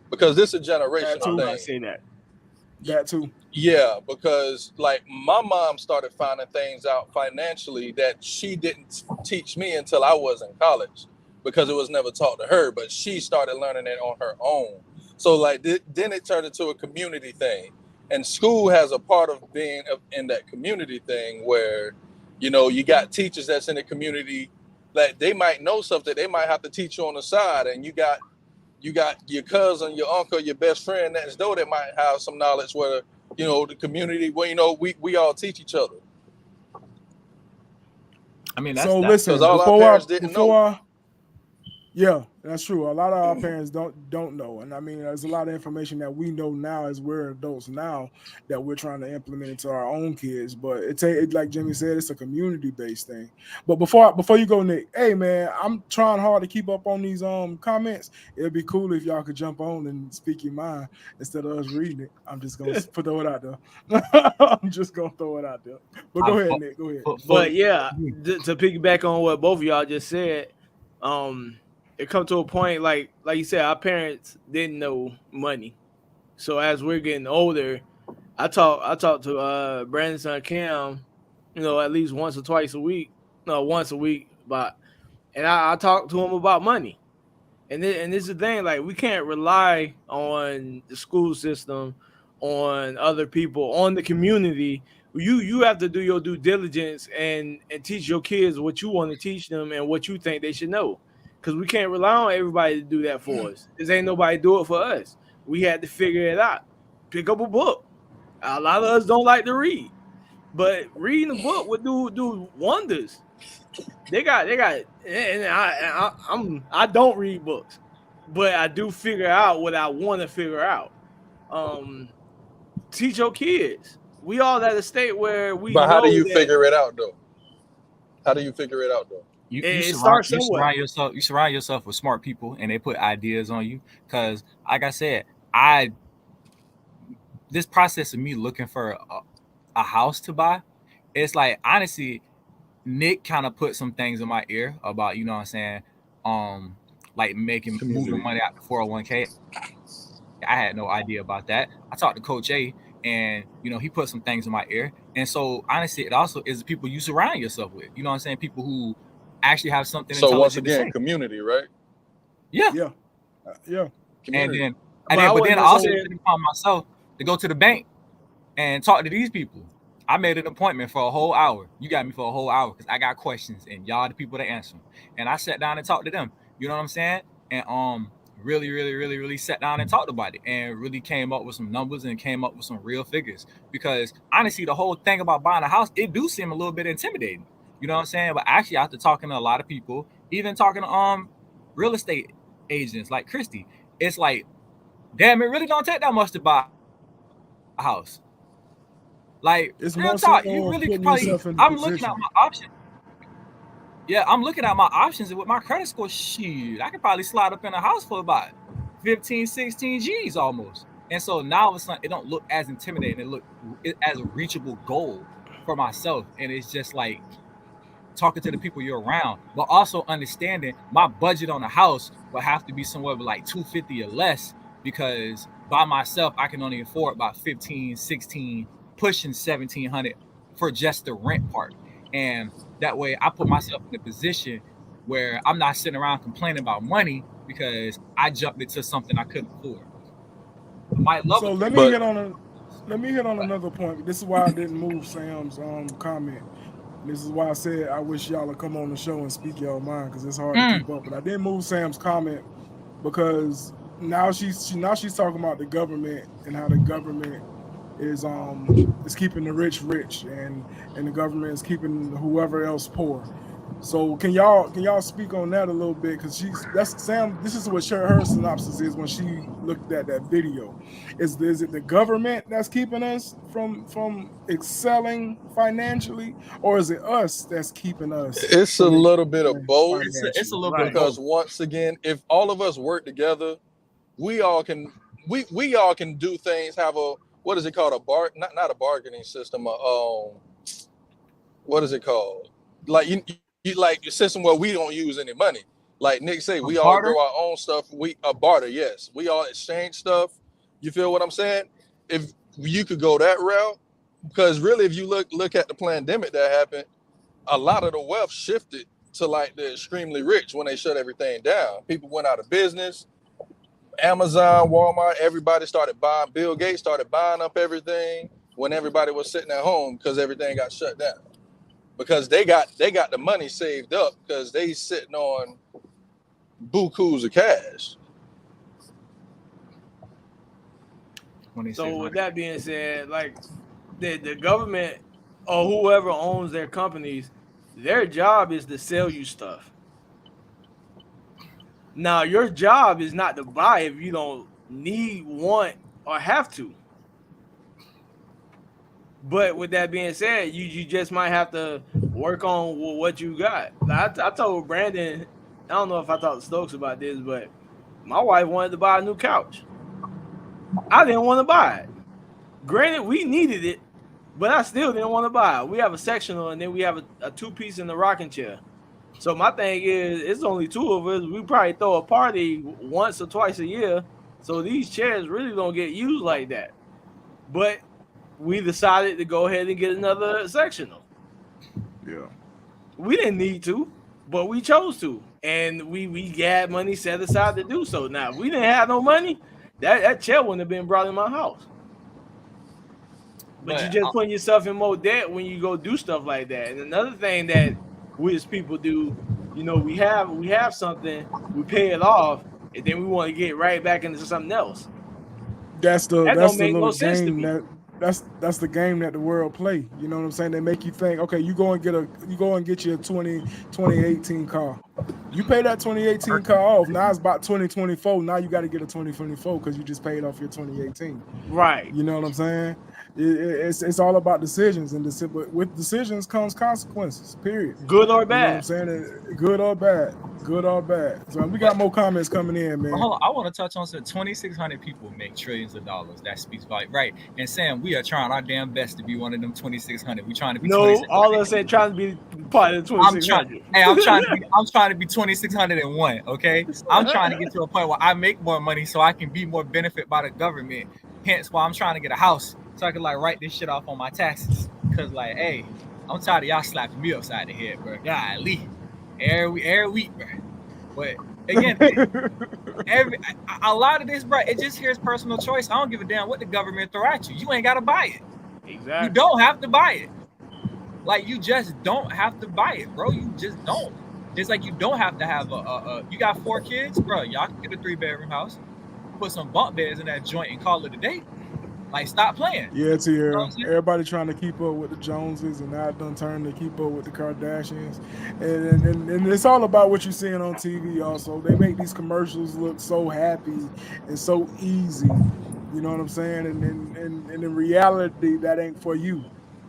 because this is a generational thing. I say that too. Yeah, because like my mom started finding things out financially that she didn't teach me until I was in college, because it was never taught to her, but she started learning it on her own. So like then it turned into a community thing. And school has a part of being in that community thing where, you know, you got teachers that's in the community, like they might know something, they might have to teach you on the side, and you got your cousin, your uncle, your best friend next door that might have some knowledge where, you know, the community where, you know, we all teach each other. I mean, listen, all our parents didn't know. Yeah, that's true. A lot of our parents don't know, and I mean, there's a lot of information that we know now as we're adults now that we're trying to implement into our own kids. But it's like Jimmy said, it's a community-based thing. But before you go, Nick, hey man, I'm trying hard to keep up on these comments. It'd be cool if y'all could jump on and speak your mind instead of us reading it. I'm just gonna throw it out there. But go ahead, Nick. Go ahead. But yeah, to piggyback on what both of y'all just said, it come to a point like you said, our parents didn't know money. So as we're getting older, I talk to Brandon's son Cam, at least once or twice a week. No, once a week, and I talk to him about money. And this is the thing, like, we can't rely on the school system, on other people, on the community. You have to do your due diligence and teach your kids what you want to teach them and what you think they should know. Because we can't rely on everybody to do that for us. This ain't nobody do it for us. We had to figure it out. Pick up a book. A lot of us don't like to read, but reading a book would do wonders. They got, and I don't read books, but I do figure out what I want to figure out. Teach your kids. We all at a state where we. But how do you that, figure it out though? How do you figure it out though? You surround yourself with smart people, and they put ideas on you. Because, like I said, this process of me looking for a house to buy, it's like, honestly, Nick kind of put some things in my ear about, you know what I'm saying, like moving money out the 401k. I had no idea about that. I talked to Coach A, and he put some things in my ear. And so, honestly, it also is the people you surround yourself with. You know what I'm saying? People who actually have something. So once again, community, right? Yeah. Yeah. Community. But then I also found myself to go to the bank and talk to these people. I made an appointment for a whole hour. You got me for a whole hour because I got questions, and y'all the people to answer them. And I sat down and talked to them. You know what I'm saying? And really sat down and talked about it, and really came up with some numbers and came up with some real figures. Because honestly, the whole thing about buying a house, it do seem a little bit intimidating. You know what I'm saying? But actually, after talking to a lot of people, even talking to real estate agents like Christy, it's like, damn, it really don't take that much to buy a house. Like, it's real talk, you really could probably. I'm looking at my options. Yeah, I'm looking at my options, and with my credit score, I could probably slide up in a house for about 15, 16 G's almost. And so now all of a sudden, it don't look as intimidating. It look as a reachable goal for myself. And it's just like talking to the people you're around, but also understanding my budget on a house will have to be somewhere like $250 or less, because by myself, I can only afford about 15, 16, pushing 1,700 for just the rent part. And that way I put myself in a position where I'm not sitting around complaining about money because I jumped into something I couldn't afford. I might love it. Let me hit on another point. This is why I didn't move Sam's comment. This is why I said I wish y'all would come on the show and speak your mind, because it's hard to keep up. But I didn't move Sam's comment because now she's talking about the government and how the government is keeping the rich and the government is keeping whoever else poor. So can y'all speak on that a little bit? Because Sam. This is what her synopsis is when she looked at that video. Is it the government that's keeping us from excelling financially, or is it us that's keeping us? It's a little bit of both. It's a little bit because once again, if all of us work together, we all can do things. Have a, what is it called? Not a bargaining system. What is it called? Like you like your system where we don't use any money. Like Nick say, we all grow our own stuff. A barter, yes. We all exchange stuff. You feel what I'm saying? If you could go that route, because really, if you look at the pandemic that happened, a lot of the wealth shifted to like the extremely rich when they shut everything down. People went out of business. Amazon, Walmart, everybody started buying. Bill Gates started buying up everything when everybody was sitting at home because everything got shut down. Because they got the money saved up because they sitting on bukus of cash. So with that being said, like the government or whoever owns their companies, their job is to sell you stuff. Now, your job is not to buy if you don't need, want, or have to. But with that being said, you just might have to work on what you got. Like I told Brandon, I don't know if I talked to Stokes about this, but my wife wanted to buy a new couch. I didn't want to buy it. Granted, we needed it, but I still didn't want to buy it. We have a sectional, and then we have a two-piece in the rocking chair. So my thing is, it's only two of us. We probably throw a party once or twice a year. So these chairs really don't get used like that. But we decided to go ahead and get another sectional. Yeah. We didn't need to, but we chose to. And we had money set aside to do so. Now, if we didn't have no money, that chair wouldn't have been brought in my house. But you just putting yourself in more debt when you go do stuff like that. And another thing that we as people do, you know, we have something, we pay it off, and then we want to get right back into something else. That's the don't make little no sense to game me. that's the game that the world play. You know what I'm saying? They make you think, okay, you go and get your 2018 car. You pay that 2018 car off. Now it's about 2024. Now you got to get a 2024 because you just paid off your 2018. Right. You know what I'm saying? It's all about decisions, but with decisions comes consequences. Period. Good or bad. You know what I'm saying? Good or bad. Good or bad. So we got more comments coming in, man. Hold on, I want to touch on some 2,600 people make trillions of dollars. That speaks volume, right? And Sam, we are trying our damn best to be one of them 2,600. We trying to be. No, all of us ain't trying to be part of the 2,600. I'm trying to be 2,601. Okay, I'm trying to get to a point where I make more money so I can be more benefit by the government. Hence why I'm trying to get a house so I can like write this shit off on my taxes. Cause like, hey, I'm tired of y'all slapping me upside the head, bro. Golly, every week, bro. But again, a lot of this, bro, it just here's personal choice. I don't give a damn what the government throw at you. You ain't gotta buy it. Exactly. You don't have to buy it. Like you just don't have to buy it, bro. You just don't. It's like you don't have to have you got 4 kids, bro. Y'all can get a 3-bedroom house, put some bunk beds in that joint and call it a day. Like, stop playing. Yeah, Tierra. Everybody trying to keep up with the Joneses, and now it done turned to keep up with the Kardashians. And it's all about what you're seeing on TV also. They make these commercials look so happy and so easy. You know what I'm saying? And in reality, that ain't for you.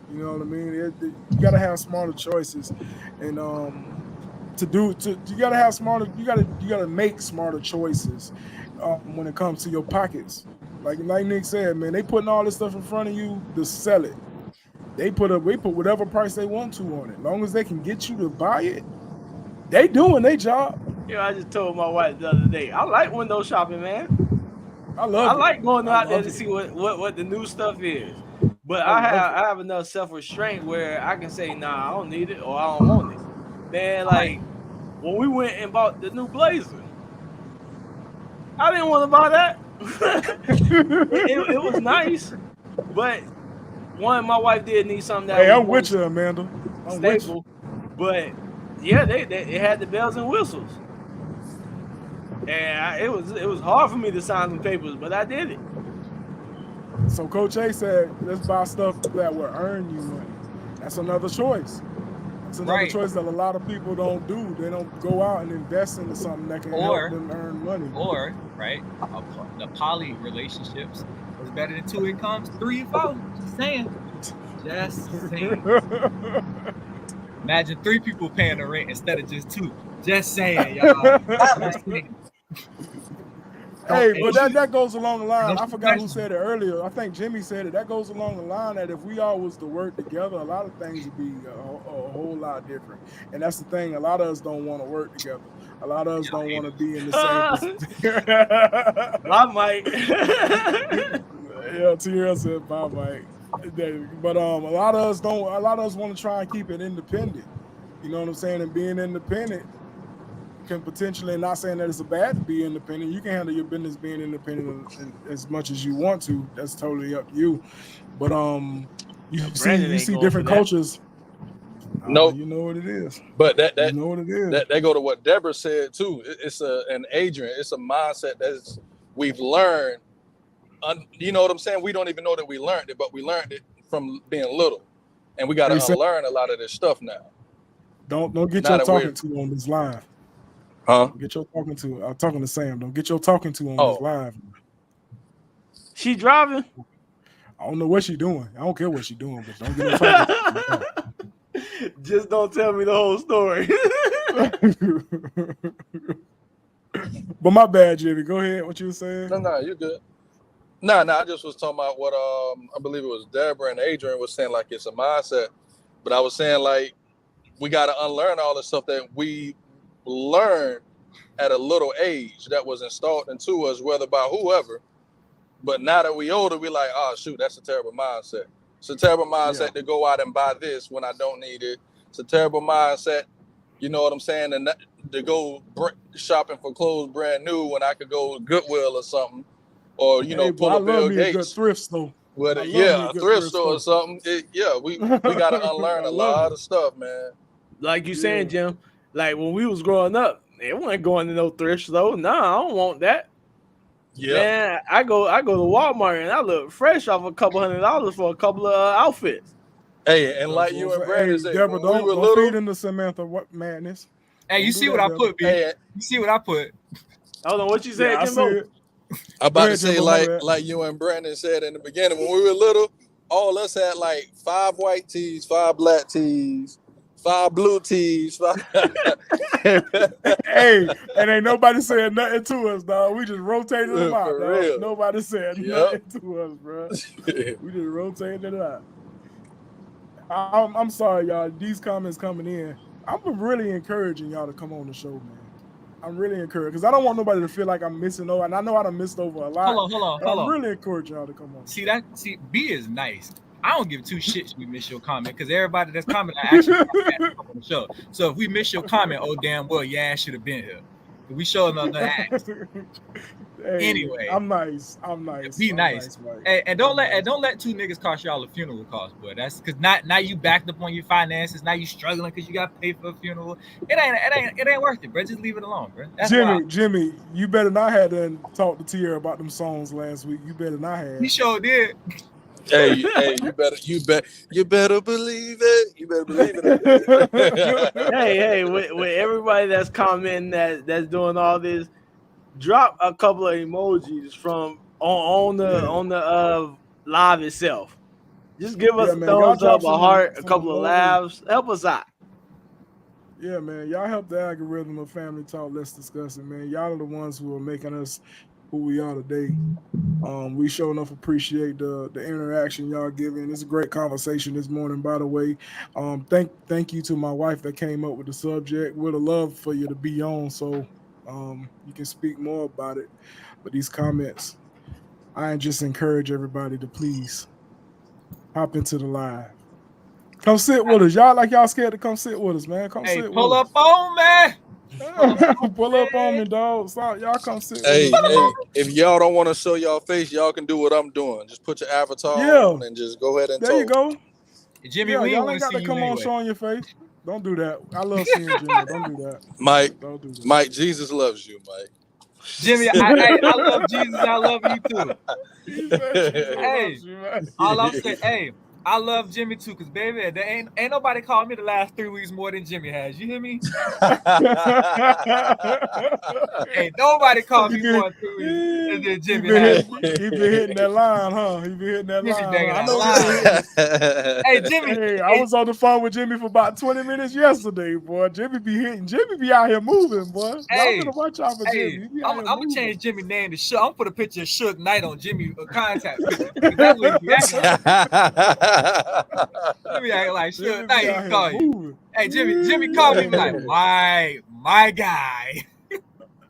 You know what I mean? You got to have smarter choices. And you got to have smarter, you got to make smarter choices when it comes to your pockets. Like Nick said, man, they putting all this stuff in front of you to sell it. They put whatever price they want to on it. As long as they can get you to buy it, they doing their job. I just told my wife the other day, I like window shopping, man. I like going out there to see what the new stuff is. But I have enough self-restraint where I can say, nah, I don't need it or I don't want it. Man, like when we went and bought the new Blazer, I didn't want to buy that. it was nice, but my wife did need something that I'm with you, Amanda. I'm stable. But yeah, they had the bells and whistles, and it was hard for me to sign some papers, but I did it. So Coach A said, let's buy stuff that will earn you money. That's another choice. It's another choice that a lot of people don't do. They don't go out and invest into something that can help them earn money. Or, the poly relationships is better than 2 incomes, 3 and 4. Just saying. Imagine 3 people paying the rent instead of just 2. Just saying, y'all. Hey, but that goes along the line. I forgot who said it earlier. I think Jimmy said it. That goes along the line that if we all was to work together, a lot of things would be a whole lot different. And that's the thing. A lot of us don't want to work together. A lot of us don't want to be in the same position. Bye, Mike. Yeah, Tierra said bye, Mike. But a lot of us don't. A lot of us want to try and keep it independent. You know what I'm saying? And being independent can potentially, not saying that it's bad to be independent. You can handle your business being independent as much as you want to. That's totally up to you. But you see different cultures. No, you know what it is. But that you know what it is. That go to what Deborah said too. It's an Adrian. It's a mindset that we've learned. You know what I'm saying? We don't even know that we learned it, but we learned it from being little, and we got to unlearn a lot of this stuff now. Don't get your talking to on this live. Huh? Get your talking to. I'm talking to Sam. Don't get your talking to on this live. She driving? I don't know what she doing. I don't care what she doing, but don't get her talking to. Just don't tell me the whole story. But my bad, Jimmy. Go ahead. What you were saying? No, you're good. No, I just was talking about what I believe it was Deborah and Adrian was saying, like it's a mindset. But I was saying like we got to unlearn all the stuff that we learned at a little age that was installed into us, whether by whoever. But now that we older, we like, oh shoot, that's a terrible mindset. It's a terrible mindset to go out and buy this when I don't need it. It's a terrible mindset, you know what I'm saying, and to go shopping for clothes brand new when I could go to Goodwill or something, or pull up Bill Gates. A good thrift store. A thrift store or something. We got to unlearn a lot of stuff, man. Like you saying, Jim. Like when we was growing up, they weren't going to no thrift store. Nah, I don't want that. Yeah, man, I go to Walmart and I look fresh off a couple $100 for a couple of outfits. Hey, and like you and Brandon said, Deborah, when we were don't little, feed into Samantha what madness. Hey, you see what I put, B? You see what I put? Hold on, what you said, Jimbo? I'm about to say, like you and Brandon said in the beginning, when we were little, all us had like 5 white tees, 5 black tees, 5 blue tees. 5... Hey, and ain't nobody saying nothing to us, dog. We just rotated them out, dog. Nobody said nothing to us, bro. We just rotated it out. I'm sorry, y'all. These comments coming in, I'm really encouraging y'all to come on the show, man. I'm really encouraged because I don't want nobody to feel like I'm missing over, and I know I done missed over a lot. Hold on. I'm really encouraging y'all to come on. See, B is nice. I don't give 2 shits if we miss your comment because everybody that's commenting actually come on the show. So if we miss your comment, oh damn well, your ass should have been here. We showing up the ass. Hey, anyway, I'm nice. Be nice. And don't let 2 niggas cost y'all a funeral cost, boy. That's because now you backed up on your finances. Now you struggling because you got to pay for a funeral. It ain't worth it, bro. Just leave it alone, bro. That's Jimmy, you better not have done talk to Tierra about them songs last week. You better not have. He sure did. Hey, you better believe it. You better believe it. hey, with everybody that's commenting that's doing all this, drop a couple of emojis from on the live itself. Just give us a thumbs up, a heart, a couple of laughs. Help us out. Yeah, man. Y'all help the algorithm of Family Talk. Let's discuss it, man. Y'all are the ones who are making us who we are today. We sure enough appreciate the interaction y'all giving. It's a great conversation this morning, by the way. Thank you to my wife that came up with the subject. We'd love for you to be on so you can speak more about it. But these comments, I just encourage everybody to please hop into the live. Come sit with us. Y'all scared to come sit with us, man. Come sit with us. Pull up on me. Pull up on me, dog. Stop. Y'all come sit with us. Hey, if y'all don't want to show y'all face, y'all can do what I'm doing. Just put your avatar on and just go ahead and there talk. You go. Jimmy, y'all ain't got to come on showing your face. Don't do that. I love seeing Jimmy. Don't do that. Mike, don't do that. Mike, Jesus loves you, Mike. Jimmy, I love Jesus. I love you too. Hey, all I'm saying, I love Jimmy too, because baby, there ain't nobody called me the last 3 weeks more than Jimmy has. You hear me? Ain't nobody called me more than 3 weeks than Jimmy has. He been hitting that line, huh? He been hitting that line. Hey, Jimmy. Hey, I was on the phone with Jimmy for about 20 minutes yesterday, boy. Jimmy be out here moving, boy. Hey, y'all better watch out for Jimmy. I'm gonna change Jimmy's name to Suge. I'm gonna put a picture of Suge Knight on Jimmy contact picture. That's what he acting. Jimmy acting like Suge Knight. He call you. Hey, Jimmy called me like, my guy.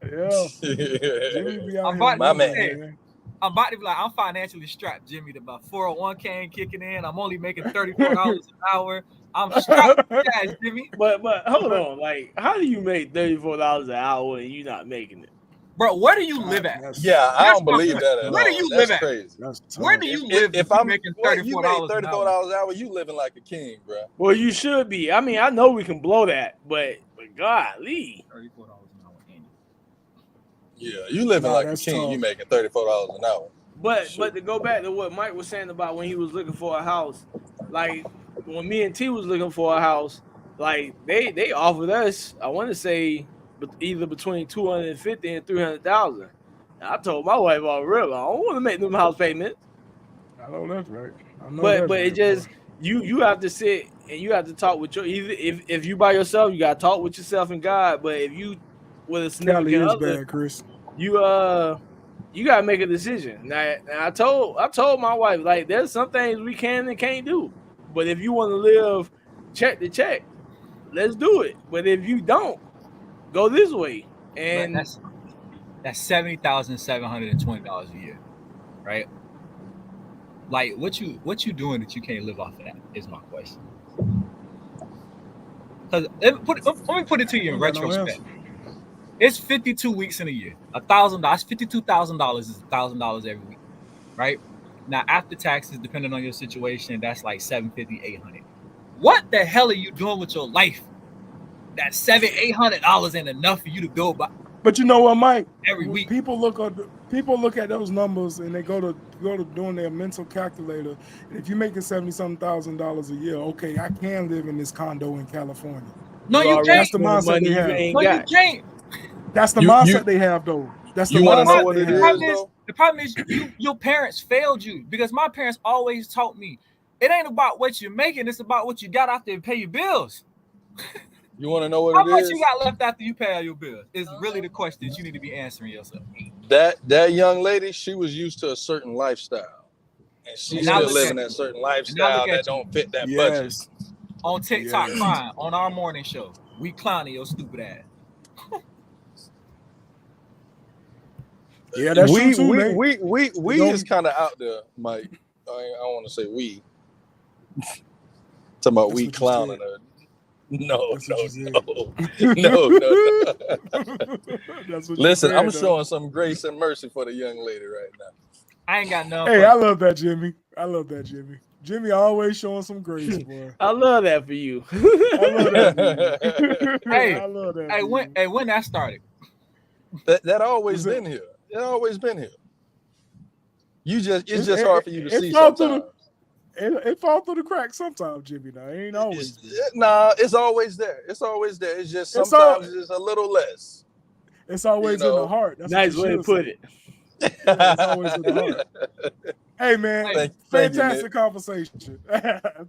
Yeah. Jimmy be out my man. I'm about to be like, I'm financially strapped, Jimmy. My 401k ain't kicking in. I'm only making $34 an hour. I'm strapped for cash, Jimmy. But hold on, like, how do you make $34 an hour and you not making it? Bro, where do you live at? Yeah, I don't believe that at all. Where do you live at? Crazy. Where do you live if I'm making $34 an hour, you living like a king, bro. Well, you should be. I mean, I know we can blow that, but golly. $34 an hour annual. Yeah, you living like a king. You making $34 an hour. But to go back to what Mike was saying about when he was looking for a house, like when me and T was looking for a house, like they offered us, I want to say, either between $250,000 and $300,000. I told my wife already, I don't want to make them house payments. I know that's right. But it just you have to sit and you have to talk with your either if you by yourself, you gotta talk with yourself and God. But if you with a significant other, bad, Chris. you gotta make a decision. Now I told my wife, like, there's some things we can and can't do. But if you want to live check to check, let's do it. But if you don't, go this way. And that's $70,720 a year, right? Like, what you doing that you can't live off of that is my question. Because let me put it to you in retrospect. It's 52 weeks in a year. $1,000, $52,000 is $1,000 every week, right? Now, after taxes, depending on your situation, that's like $750, $800. What the hell are you doing with your life? That $700-$800 ain't enough for you to go by. But you know what, Mike? Every week, people look at those numbers and they go to doing their mental calculator. And if you're making $70-something thousand a year, okay, I can live in this condo in California. No, you can't. That's the mindset they have. No, you can't. That's the mindset they have, though. That's the mindset they have. The problem is your parents failed you, because my parents always taught me it ain't about what you're making, it's about what you got out there to pay your bills. You want to know what How it much is? you got left after you pay all your bills? Is really the question that you need to be answering yourself. That young lady, she was used to a certain lifestyle, and she's still living that certain lifestyle that don't fit that budget. On TikTok, crying on our morning show, we clowning your stupid ass. Yeah, that's true too, Nate. We is kind of out there, Mike. I don't want to say we. Talking about we clowning her. No. Listen, I'm showing some grace and mercy for the young lady right now. I ain't got no. Hey, I love that, Jimmy. Jimmy always showing some grace, boy. I love that for you. I love that. Hey, I love that. When that started? That always been here. It always been here. It's just hard for you to see sometimes. It fall through the cracks sometimes, Jimmy. Now it ain't always. It's always there. It's always there. It's just sometimes it's a little less. It's always in the heart. That's nice way to put it. It's always in the heart. Hey man, fantastic conversation.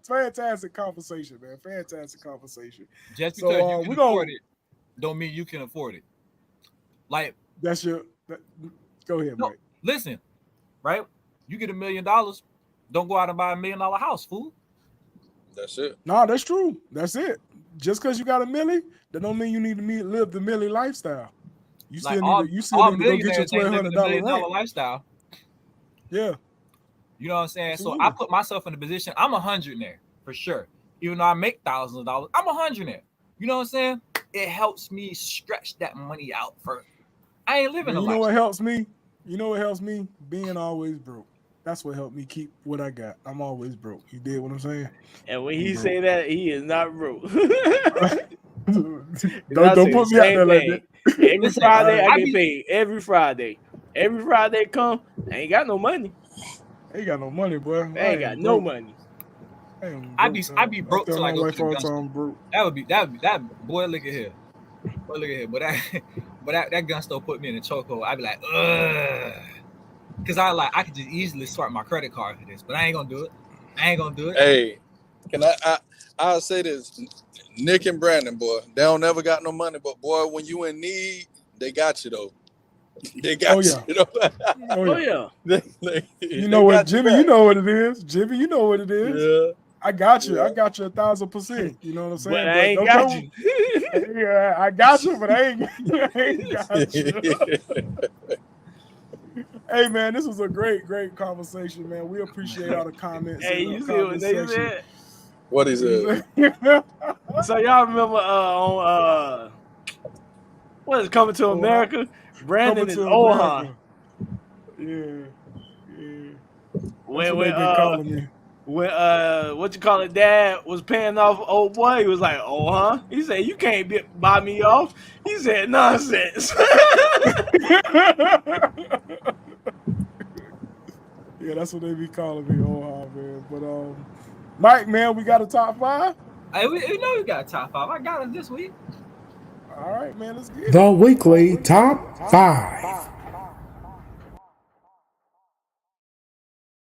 Fantastic conversation, man. Fantastic conversation. Just because you can afford it, don't mean you can afford it. Like that's your. Go ahead, Mike. Listen, right? You get $1 million. Don't go out and buy $1 million house, fool. That's it. No, that's true. That's it. Just because you got $1 million, that don't mean you need to live the Millie lifestyle. You still need to go get your $1,200 lifestyle. Yeah. You know what I'm saying? Absolutely. So I put myself in a position. I'm 100 there for sure. Even though I make thousands of dollars, I'm 100 there. You know what I'm saying? It helps me stretch that money out further. I ain't living a life. You know what helps me? You know what helps me? Being always broke. That's what helped me keep what I got. I'm always broke. You did what I'm saying? And when he say that, he is not broke. don't put me out there like that. Every Friday I get paid. Every Friday. Every Friday come, I ain't got no money. Ain't got no money, boy. I ain't got no money. I be broke till I go to the gun store. That boy, look at here. Boy, look at here. But that gun store put me in a chokehold. I'd be like, ugh. Because I could just easily swipe my credit card for this, but I ain't gonna do it. Hey, can I'll say this. Nick and Brandon, boy, they don't never got no money, but boy, when you in need, they got you though. They got you. Oh yeah. You know what, Jimmy? You know what it is. Jimmy, you know what it is. Yeah. I got you. I got you 1,000%. You know what I'm saying? But I ain't got you. Yeah, I got you, but I ain't got you. Hey man, this was a great conversation, man. We appreciate all the comments. Hey, you see what they said? What is it? So y'all remember on what is Coming to America? Brandon and Ohan. Yeah. When what you call it, Dad was paying off old boy, he was like, oh huh? He said, you can't buy me off. He said, nonsense. Yeah, that's what they be calling me, oh man. But Mike, man, we got a top 5. Hey, we know we got a top 5. I got it this week. All right, man, let's get it. The weekly top 5.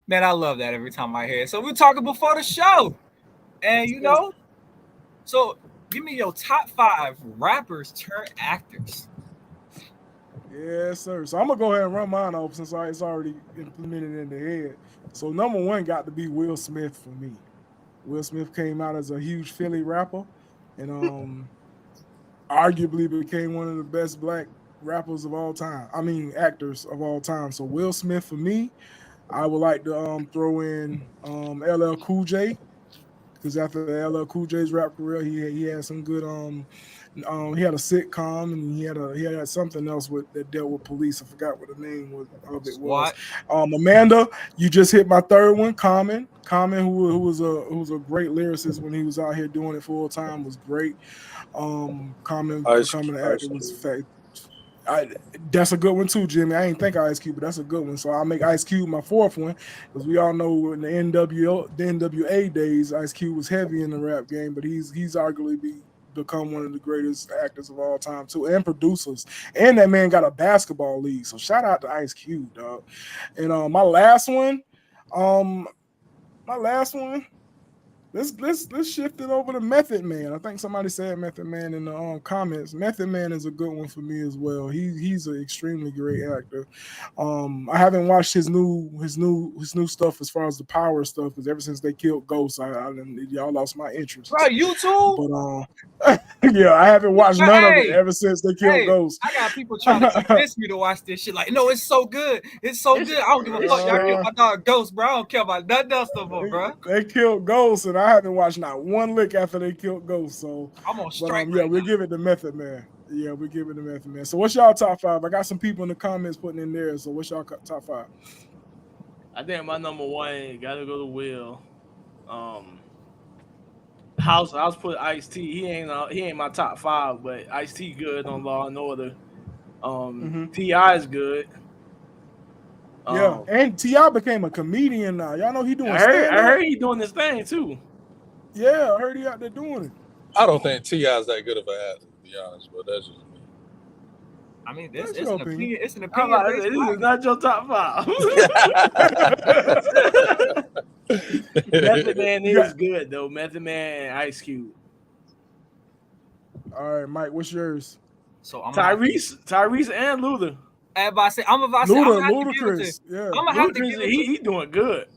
Man, I love that every time I hear it. So we're talking before the show. And so give me your top 5 rappers turned actors. Yes, sir. So I'm gonna go ahead and run mine off since it's already implemented in the head. So number 1 got to be Will Smith for me. Will Smith came out as a huge Philly rapper, and arguably became one of the best black rappers of all time. I mean, actors of all time. So Will Smith for me. I would like to throw in LL Cool J, because after LL Cool J's rap career, he had some good he had a sitcom, and he had something else that dealt with police. I forgot what the name of it was. Amanda, you just hit my third one. Common, who was a great lyricist when he was out here doing it full time, was great. Common becoming an actor was fact. That's a good one too, Jimmy. I ain't think Ice Cube, but that's a good one. So I'll make Ice Cube my fourth one, because we all know in the NWA days, Ice Cube was heavy in the rap game, but he's arguably become one of the greatest actors of all time too, and producers. And that man got a basketball league. So shout out to Ice Cube, dog. And my last one. Let's shift it over to Method Man. I think somebody said Method Man in the comments. Method Man is a good one for me as well. He's an extremely great actor. I haven't watched his new stuff as far as the Power stuff, because ever since they killed Ghost, y'all lost my interest. Bro, YouTube? But yeah, I haven't watched none of it ever since they killed Ghost. I got people trying to convince me to watch this shit. Like, no, it's so good. It's so good. I don't give a fuck. Y'all killed my dog Ghost, bro. I don't care about nothing else no more, bro. They killed Ghost, and I haven't watched not one lick after they killed Ghost. So I'm on strike. Yeah, we'll give it to Method Man. Yeah, we give it to Method Man. So what's y'all top five? I got some people in the comments putting in there. So what's y'all top five? I think my number one gotta go to Will. House put Ice-T. He ain't my top five, but Ice-T good on Law and Order. T.I. is good. Yeah, and T.I. became a comedian now. Y'all know he doing. I heard he doing this thing too. Yeah, I heard he out there doing it. I don't think T.I. is that good of an athlete, to be honest, but that's just me. I mean, it's an opinion. It's an This opinion. is not your top five. Method Man is good though. Method Man and Ice Cube. All right, Mike, what's yours? So I'm Tyrese and Luther. I'm about to say, I'm gonna Ludacris. have to give it to. He doing good.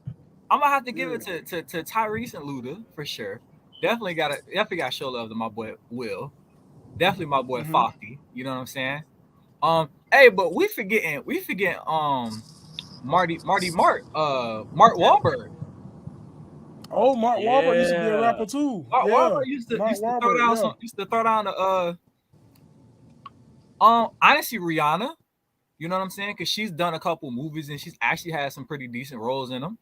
I'm gonna have to give it to Tyrese and Luda for sure. Definitely gotta show love to my boy Will. Definitely my boy Foxy. You know what I'm saying? Hey, but we forgetting Mark Wahlberg. Oh, Mark Wahlberg used to be a rapper too. Mark Wahlberg used to throw down the honestly Rihanna. You know what I'm saying? Because she's done a couple movies and she's actually had some pretty decent roles in them.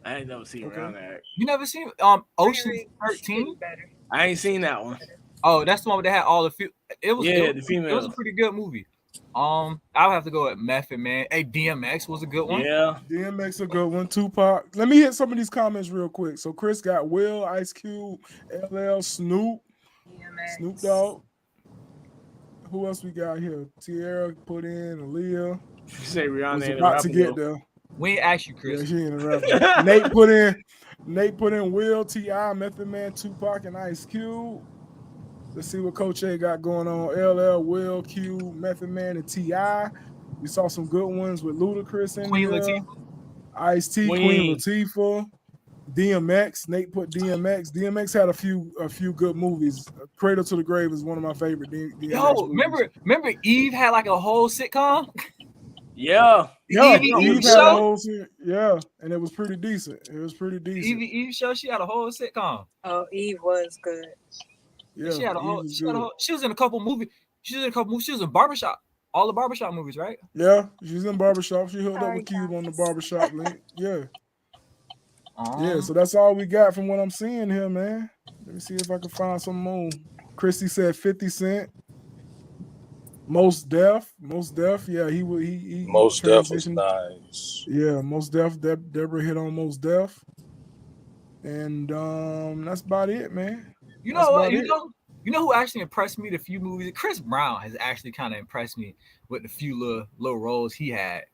I ain't never seen Rihanna act. You never seen Ocean's 13? I ain't seen that one. Oh, that's the one that had all the the females. It was a pretty good movie. I would have to go with Method Man. Hey, DMX was a good one. Yeah, DMX a good one. Tupac. Let me hit some of these comments real quick. So Chris got Will, Ice Cube, LL, Snoop, Snoop Dogg. Who else we got here? Tierra put in Aaliyah. You say Rihanna ain't about to get there. We ain't asked you, Chris. Yeah, she ain't a rapper. Nate put in Will, T.I., Method Man, Tupac, and Ice Cube. Let's see what Coach A got going on. LL, Will, Q, Method Man, and T.I. We saw some good ones with Ludacris in Queen here. Latifah. Ice-T, Queen Latifah. DMX. Nate put DMX. DMX had a few good movies. Cradle to the Grave is one of my favorite DMX movies. Remember Eve had like a whole sitcom? Yeah. Eve had a whole and it was pretty decent. Eve show, she had a whole sitcom. Oh, Eve was good. Yeah, she was in a couple movies. She was in Barbershop. All the Barbershop movies, right? Yeah, she's in Barbershop. She hooked up with Cube on the Barbershop link. Yeah. Yeah, so that's all we got from what I'm seeing here, man. Let me see if I can find some more. Christy said 50 Cent. Most Def. Yeah, he Most Def was nice. Yeah, Most Def. Deborah hit on Most Def. And that's about it, man. You know what? You know who actually impressed me? The few movies. Chris Brown has actually kind of impressed me with the few little roles he had.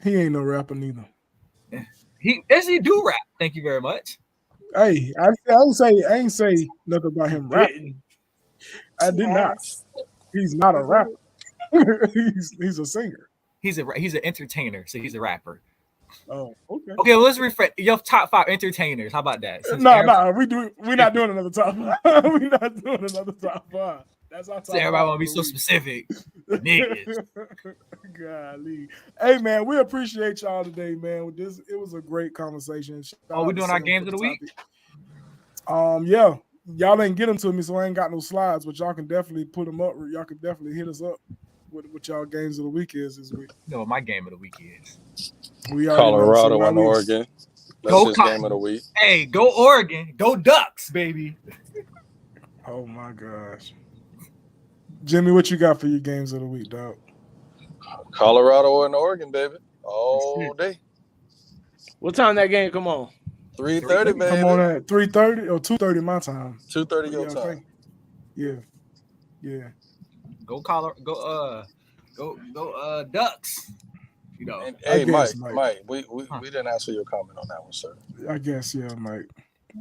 He ain't no rapper neither. He do rap. Thank you very much. Hey, I ain't say nothing about him rapping. I did not. He's not a rapper. he's a singer. He's an entertainer, so he's a rapper. Oh, okay. Okay, well, let's refresh your top 5 entertainers. How about that? No, we're not doing another top 5. We're not doing another top 5. That's our So everybody want to be so specific. Niggas. Golly. Hey, man, we appreciate y'all today, man. It was a great conversation. Are we doing our games of the week? Yeah. Y'all didn't get them to me, so I ain't got no slides, but y'all can definitely put them up. Y'all can definitely hit us up with what y'all games of the week is this week. You know what my game of the week is? Colorado and Oregon. That's his game of the week. Hey, go Oregon. Go Ducks, baby. Oh, my gosh. Jimmy, what you got for your games of the week, dog? Colorado and Oregon, baby. All day. What time that game come on? 3:30, baby. Come on at 3:30 or 2:30 my time. 2:30 your time. Yeah. Go Ducks. You know. And, hey, Mike, we didn't answer your comment on that one, sir. I guess, yeah, Mike.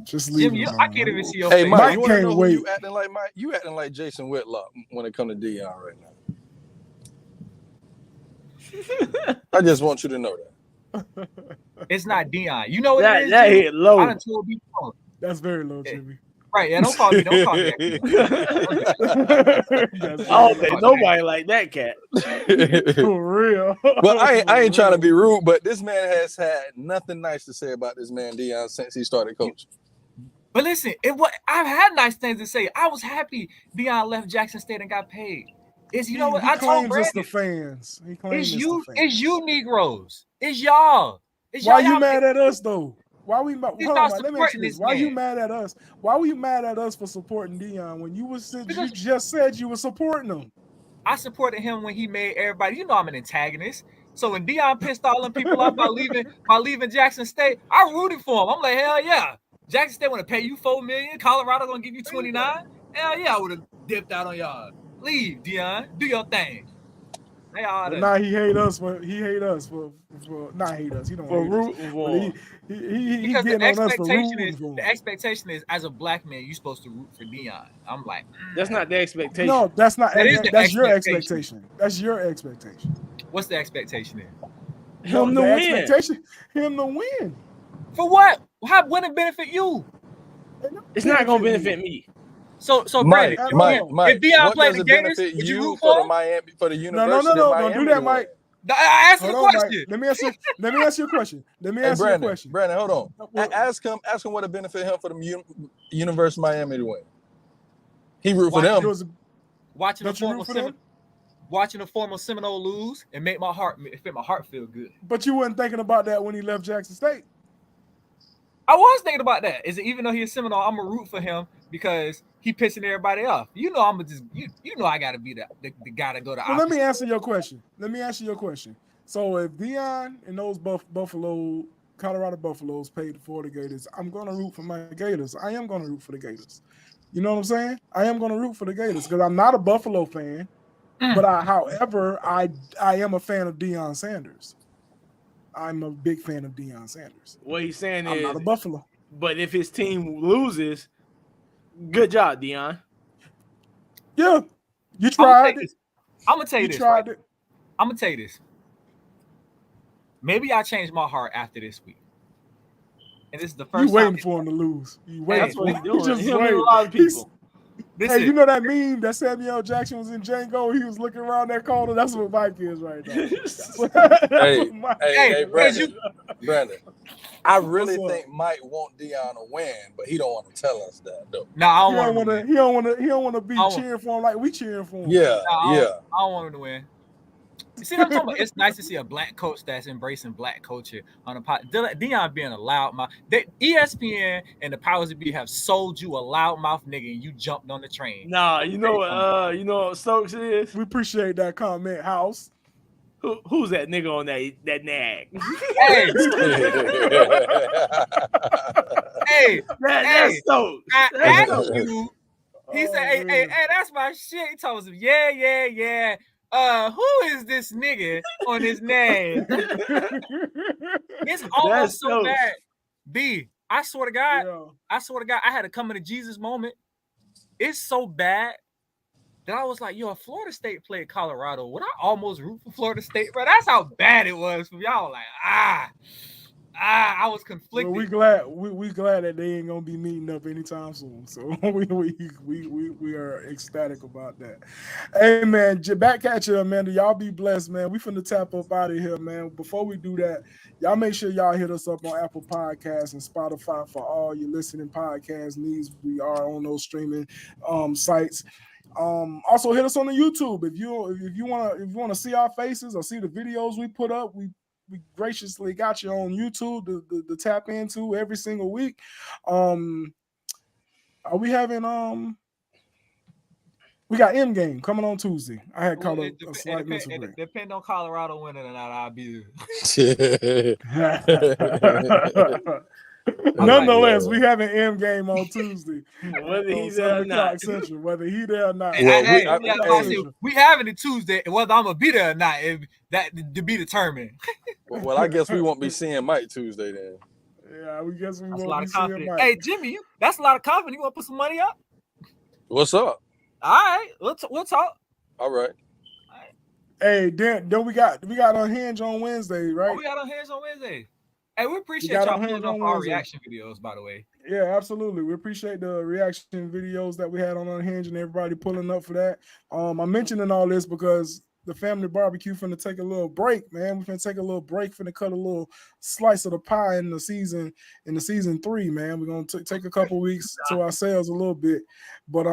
Just leave Jim, I can't even see your face. face. Mike, you want to know who you acting like, Mike? You acting like Jason Whitlock when it comes to Deion right now. I just want you to know that. It's not Deion. You know what that, it is? That hit low. I done told you before. That's very low, Jimmy. Right, yeah, don't call me. Nobody like that cat. For real. Well, I ain't trying to be rude, but this man has had nothing nice to say about this man Deion since he started coaching. But listen, I've had nice things to say. I was happy Deion left Jackson State and got paid. It's I told Brandon, it's the fans. It's you Negroes. It's y'all. Why you mad at us though? Why we hold on, let me ask you this. Why you mad at us? Why were you mad at us for supporting Deion when you just said you were supporting him? I supported him when he made everybody. You know I'm an antagonist. So when Deion pissed all them people off by leaving Jackson State, I rooted for him. I'm like, hell yeah. Jackson State want to pay you $4 million. Colorado gonna give you 29. Hell yeah, I would have dipped out on y'all. Leave, Deion. Do your thing. Nah, he hate us for not hate us. He don't for hate rooting us. For he because getting on us for rooting for him. The expectation is, as a black man, you're supposed to root for Deion. I'm like, that's not the expectation. No, that's not. That's your expectation. That's your expectation. What's the expectation then? Him to win. Him to win. For what? How would it benefit you? It's not gonna benefit me. So Mike, Brandon, if Deion played the Gators, would you root for the Miami for the University? No, don't do that, Mike. I asked the question. Let me ask you a question. Brandon, hold on. Ask him what it benefit him for the University of Miami to win. He root for them. Watching a former Seminole lose and make my heart feel good. But you weren't thinking about that when he left Jackson State. I was thinking about that. Is it even though he's a Seminole, I'm gonna root for him because he pissing everybody off. You know, I'm just you know I gotta be the guy to go to. Well, let me answer your question. So if Deion and those Colorado Buffaloes paid for the Gators, I'm gonna root for my Gators. I am gonna root for the Gators. You know what I'm saying? I am gonna root for the Gators because I'm not a Buffalo fan, but however, I am a fan of Deion Sanders. I'm a big fan of Deion Sanders. What he's saying I'm is not a Buffalo. But if his team loses, good job, Deion. Yeah, you tried it. I'm gonna tell you this. I'm gonna tell you this. Maybe I changed my heart after this week, and this is the first. You waiting for him to lose? You waiting? That's what he's doing. Just He'll meet a lot of people. Hey, you know that meme that Samuel Jackson was in Django? He was looking around that corner. That's what Mike is right now. Hey, Brandon. I really think Mike want Deion to win, but he don't want to tell us that though. No, I don't want to. He don't want to be cheering for him like we cheering for him. Yeah, I don't want him to win. You see what I'm talking about? It's nice to see a black coach that's embracing black culture on a pod. Deion being a loudmouth. ESPN and the powers that be have sold you a loudmouth nigga, and you jumped on the train. Nah, you know what Stokes is? We appreciate that comment, House. Who's that nigga on that nag? That's Stokes. I asked you. He said, "Hey, that's my shit." He told us, "Yeah. Who is this nigga on his name?" It's almost so bad. B, I swear to God, I had a coming to Jesus moment. It's so bad that I was like, yo, if Florida State played Colorado, would I almost root for Florida State? Bro, that's how bad it was for y'all. Like, I was conflicted. Well, we glad that they ain't gonna be meeting up anytime soon. So we are ecstatic about that. Hey man, back at you, Amanda. Y'all be blessed, man. We finna tap up out of here, man. Before we do that, y'all make sure y'all hit us up on Apple Podcasts and Spotify for all your listening podcast needs. We are on those streaming sites. Also hit us on the YouTube if you want to see our faces or see the videos we put up. We graciously got you on YouTube to tap into every single week. Are we having we got M Game coming on Tuesday. I had caught a slight mental break. Depend on Colorado winning or not, I'll be Nonetheless, we have an M Game on Tuesday. Whether he's there or not. Central, whether he there or not. We having it Tuesday, whether I'm gonna be there or not, that to be determined. Well, I guess we won't be seeing Mike Tuesday then. Yeah, we guess we that's won't be seeing Mike. Hey, Jimmy, that's a lot of confidence. You want to put some money up? What's up? All right, we'll talk. All right. Hey, then we got Unhinged on Wednesday, right? Oh, we got Unhinged on Wednesday. Hey, we appreciate y'all pulling up our reaction videos, by the way. Yeah, absolutely. We appreciate the reaction videos that we had on Unhinged and everybody pulling up for that. I'm mentioning all this because the family barbecue finna take a little break, man. We finna take a little break, finna cut a little slice of the pie in the season 3, man. We're gonna take a couple weeks to ourselves a little bit, but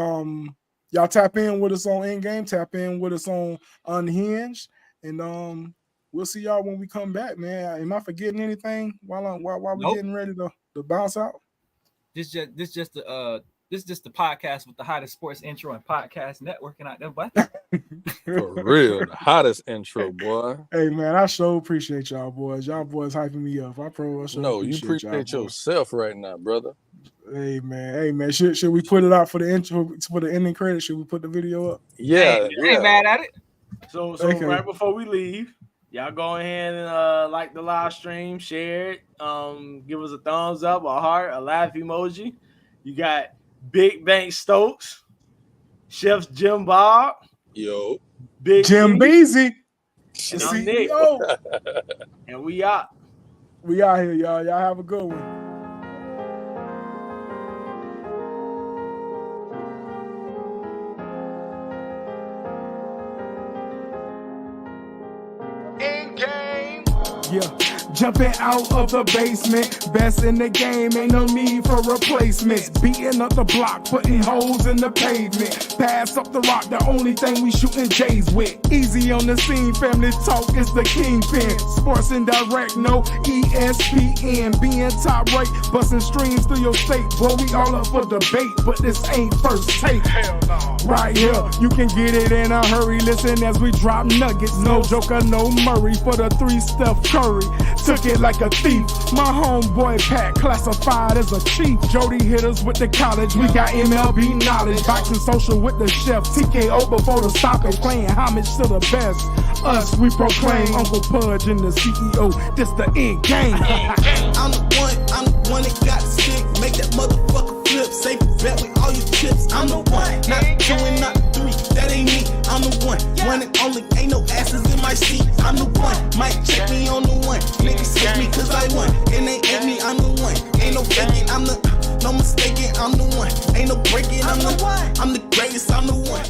y'all tap in with us on Endgame, tap in with us on Unhinged, and we'll see y'all when we come back, man. Am I forgetting anything while we getting ready to bounce out? This just the podcast with the hottest sports intro and podcast networking out there, boy. For real, the hottest intro, boy. Hey man, I sure appreciate y'all boys. Y'all boys hyping me up. You appreciate yourself right now, brother. Hey man. Should we put it out for the intro, for the ending credit? Should we put the video up? Yeah, I ain't mad at it. So okay. Right before we leave, y'all go ahead and like the live stream, share it, give us a thumbs up, a heart, a laugh emoji. You got Big Bank Stokes, Chef Jim Bob, yo, Big Jim Beasy, and I'm CEO. And we out. We out here, y'all. Y'all have a good one. Yeah, jumping out of the basement, best in the game, ain't no need for replacements. Beating up the block, putting holes in the pavement. Pass up the rock, the only thing we shooting J's with. Easy on the scene, family talk is the kingpin. Sports and direct, no ESPN. Being top rate, busting streams through your state. Bro, we all up for debate, but this ain't first take. Hell no. Right here, you can get it in a hurry. Listen as we drop nuggets. No Joker, no Murray for the 3-step Curry. Took it like a thief. My homeboy Pat classified as a chief. Jody hit us with the college. We got MLB knowledge. Boxing social with the chef. TKO before the stop and playing homage to the best. Us, we proclaim Uncle Pudge and the CEO. This the end game. I'm the one that got the stick. Make that motherfucker flip. Safe bet with all your chips. I'm the one. Not 2 and not 3. That ain't me. I'm the one. One and only. Ain't no asses in my seat. I'm the one. Might check me on the one. Niggas hate me cause I won. And they hate me. I'm the one. Ain't no faking. No mistaking. I'm the one. Ain't no breaking. I'm the one. I'm the greatest. I'm the one.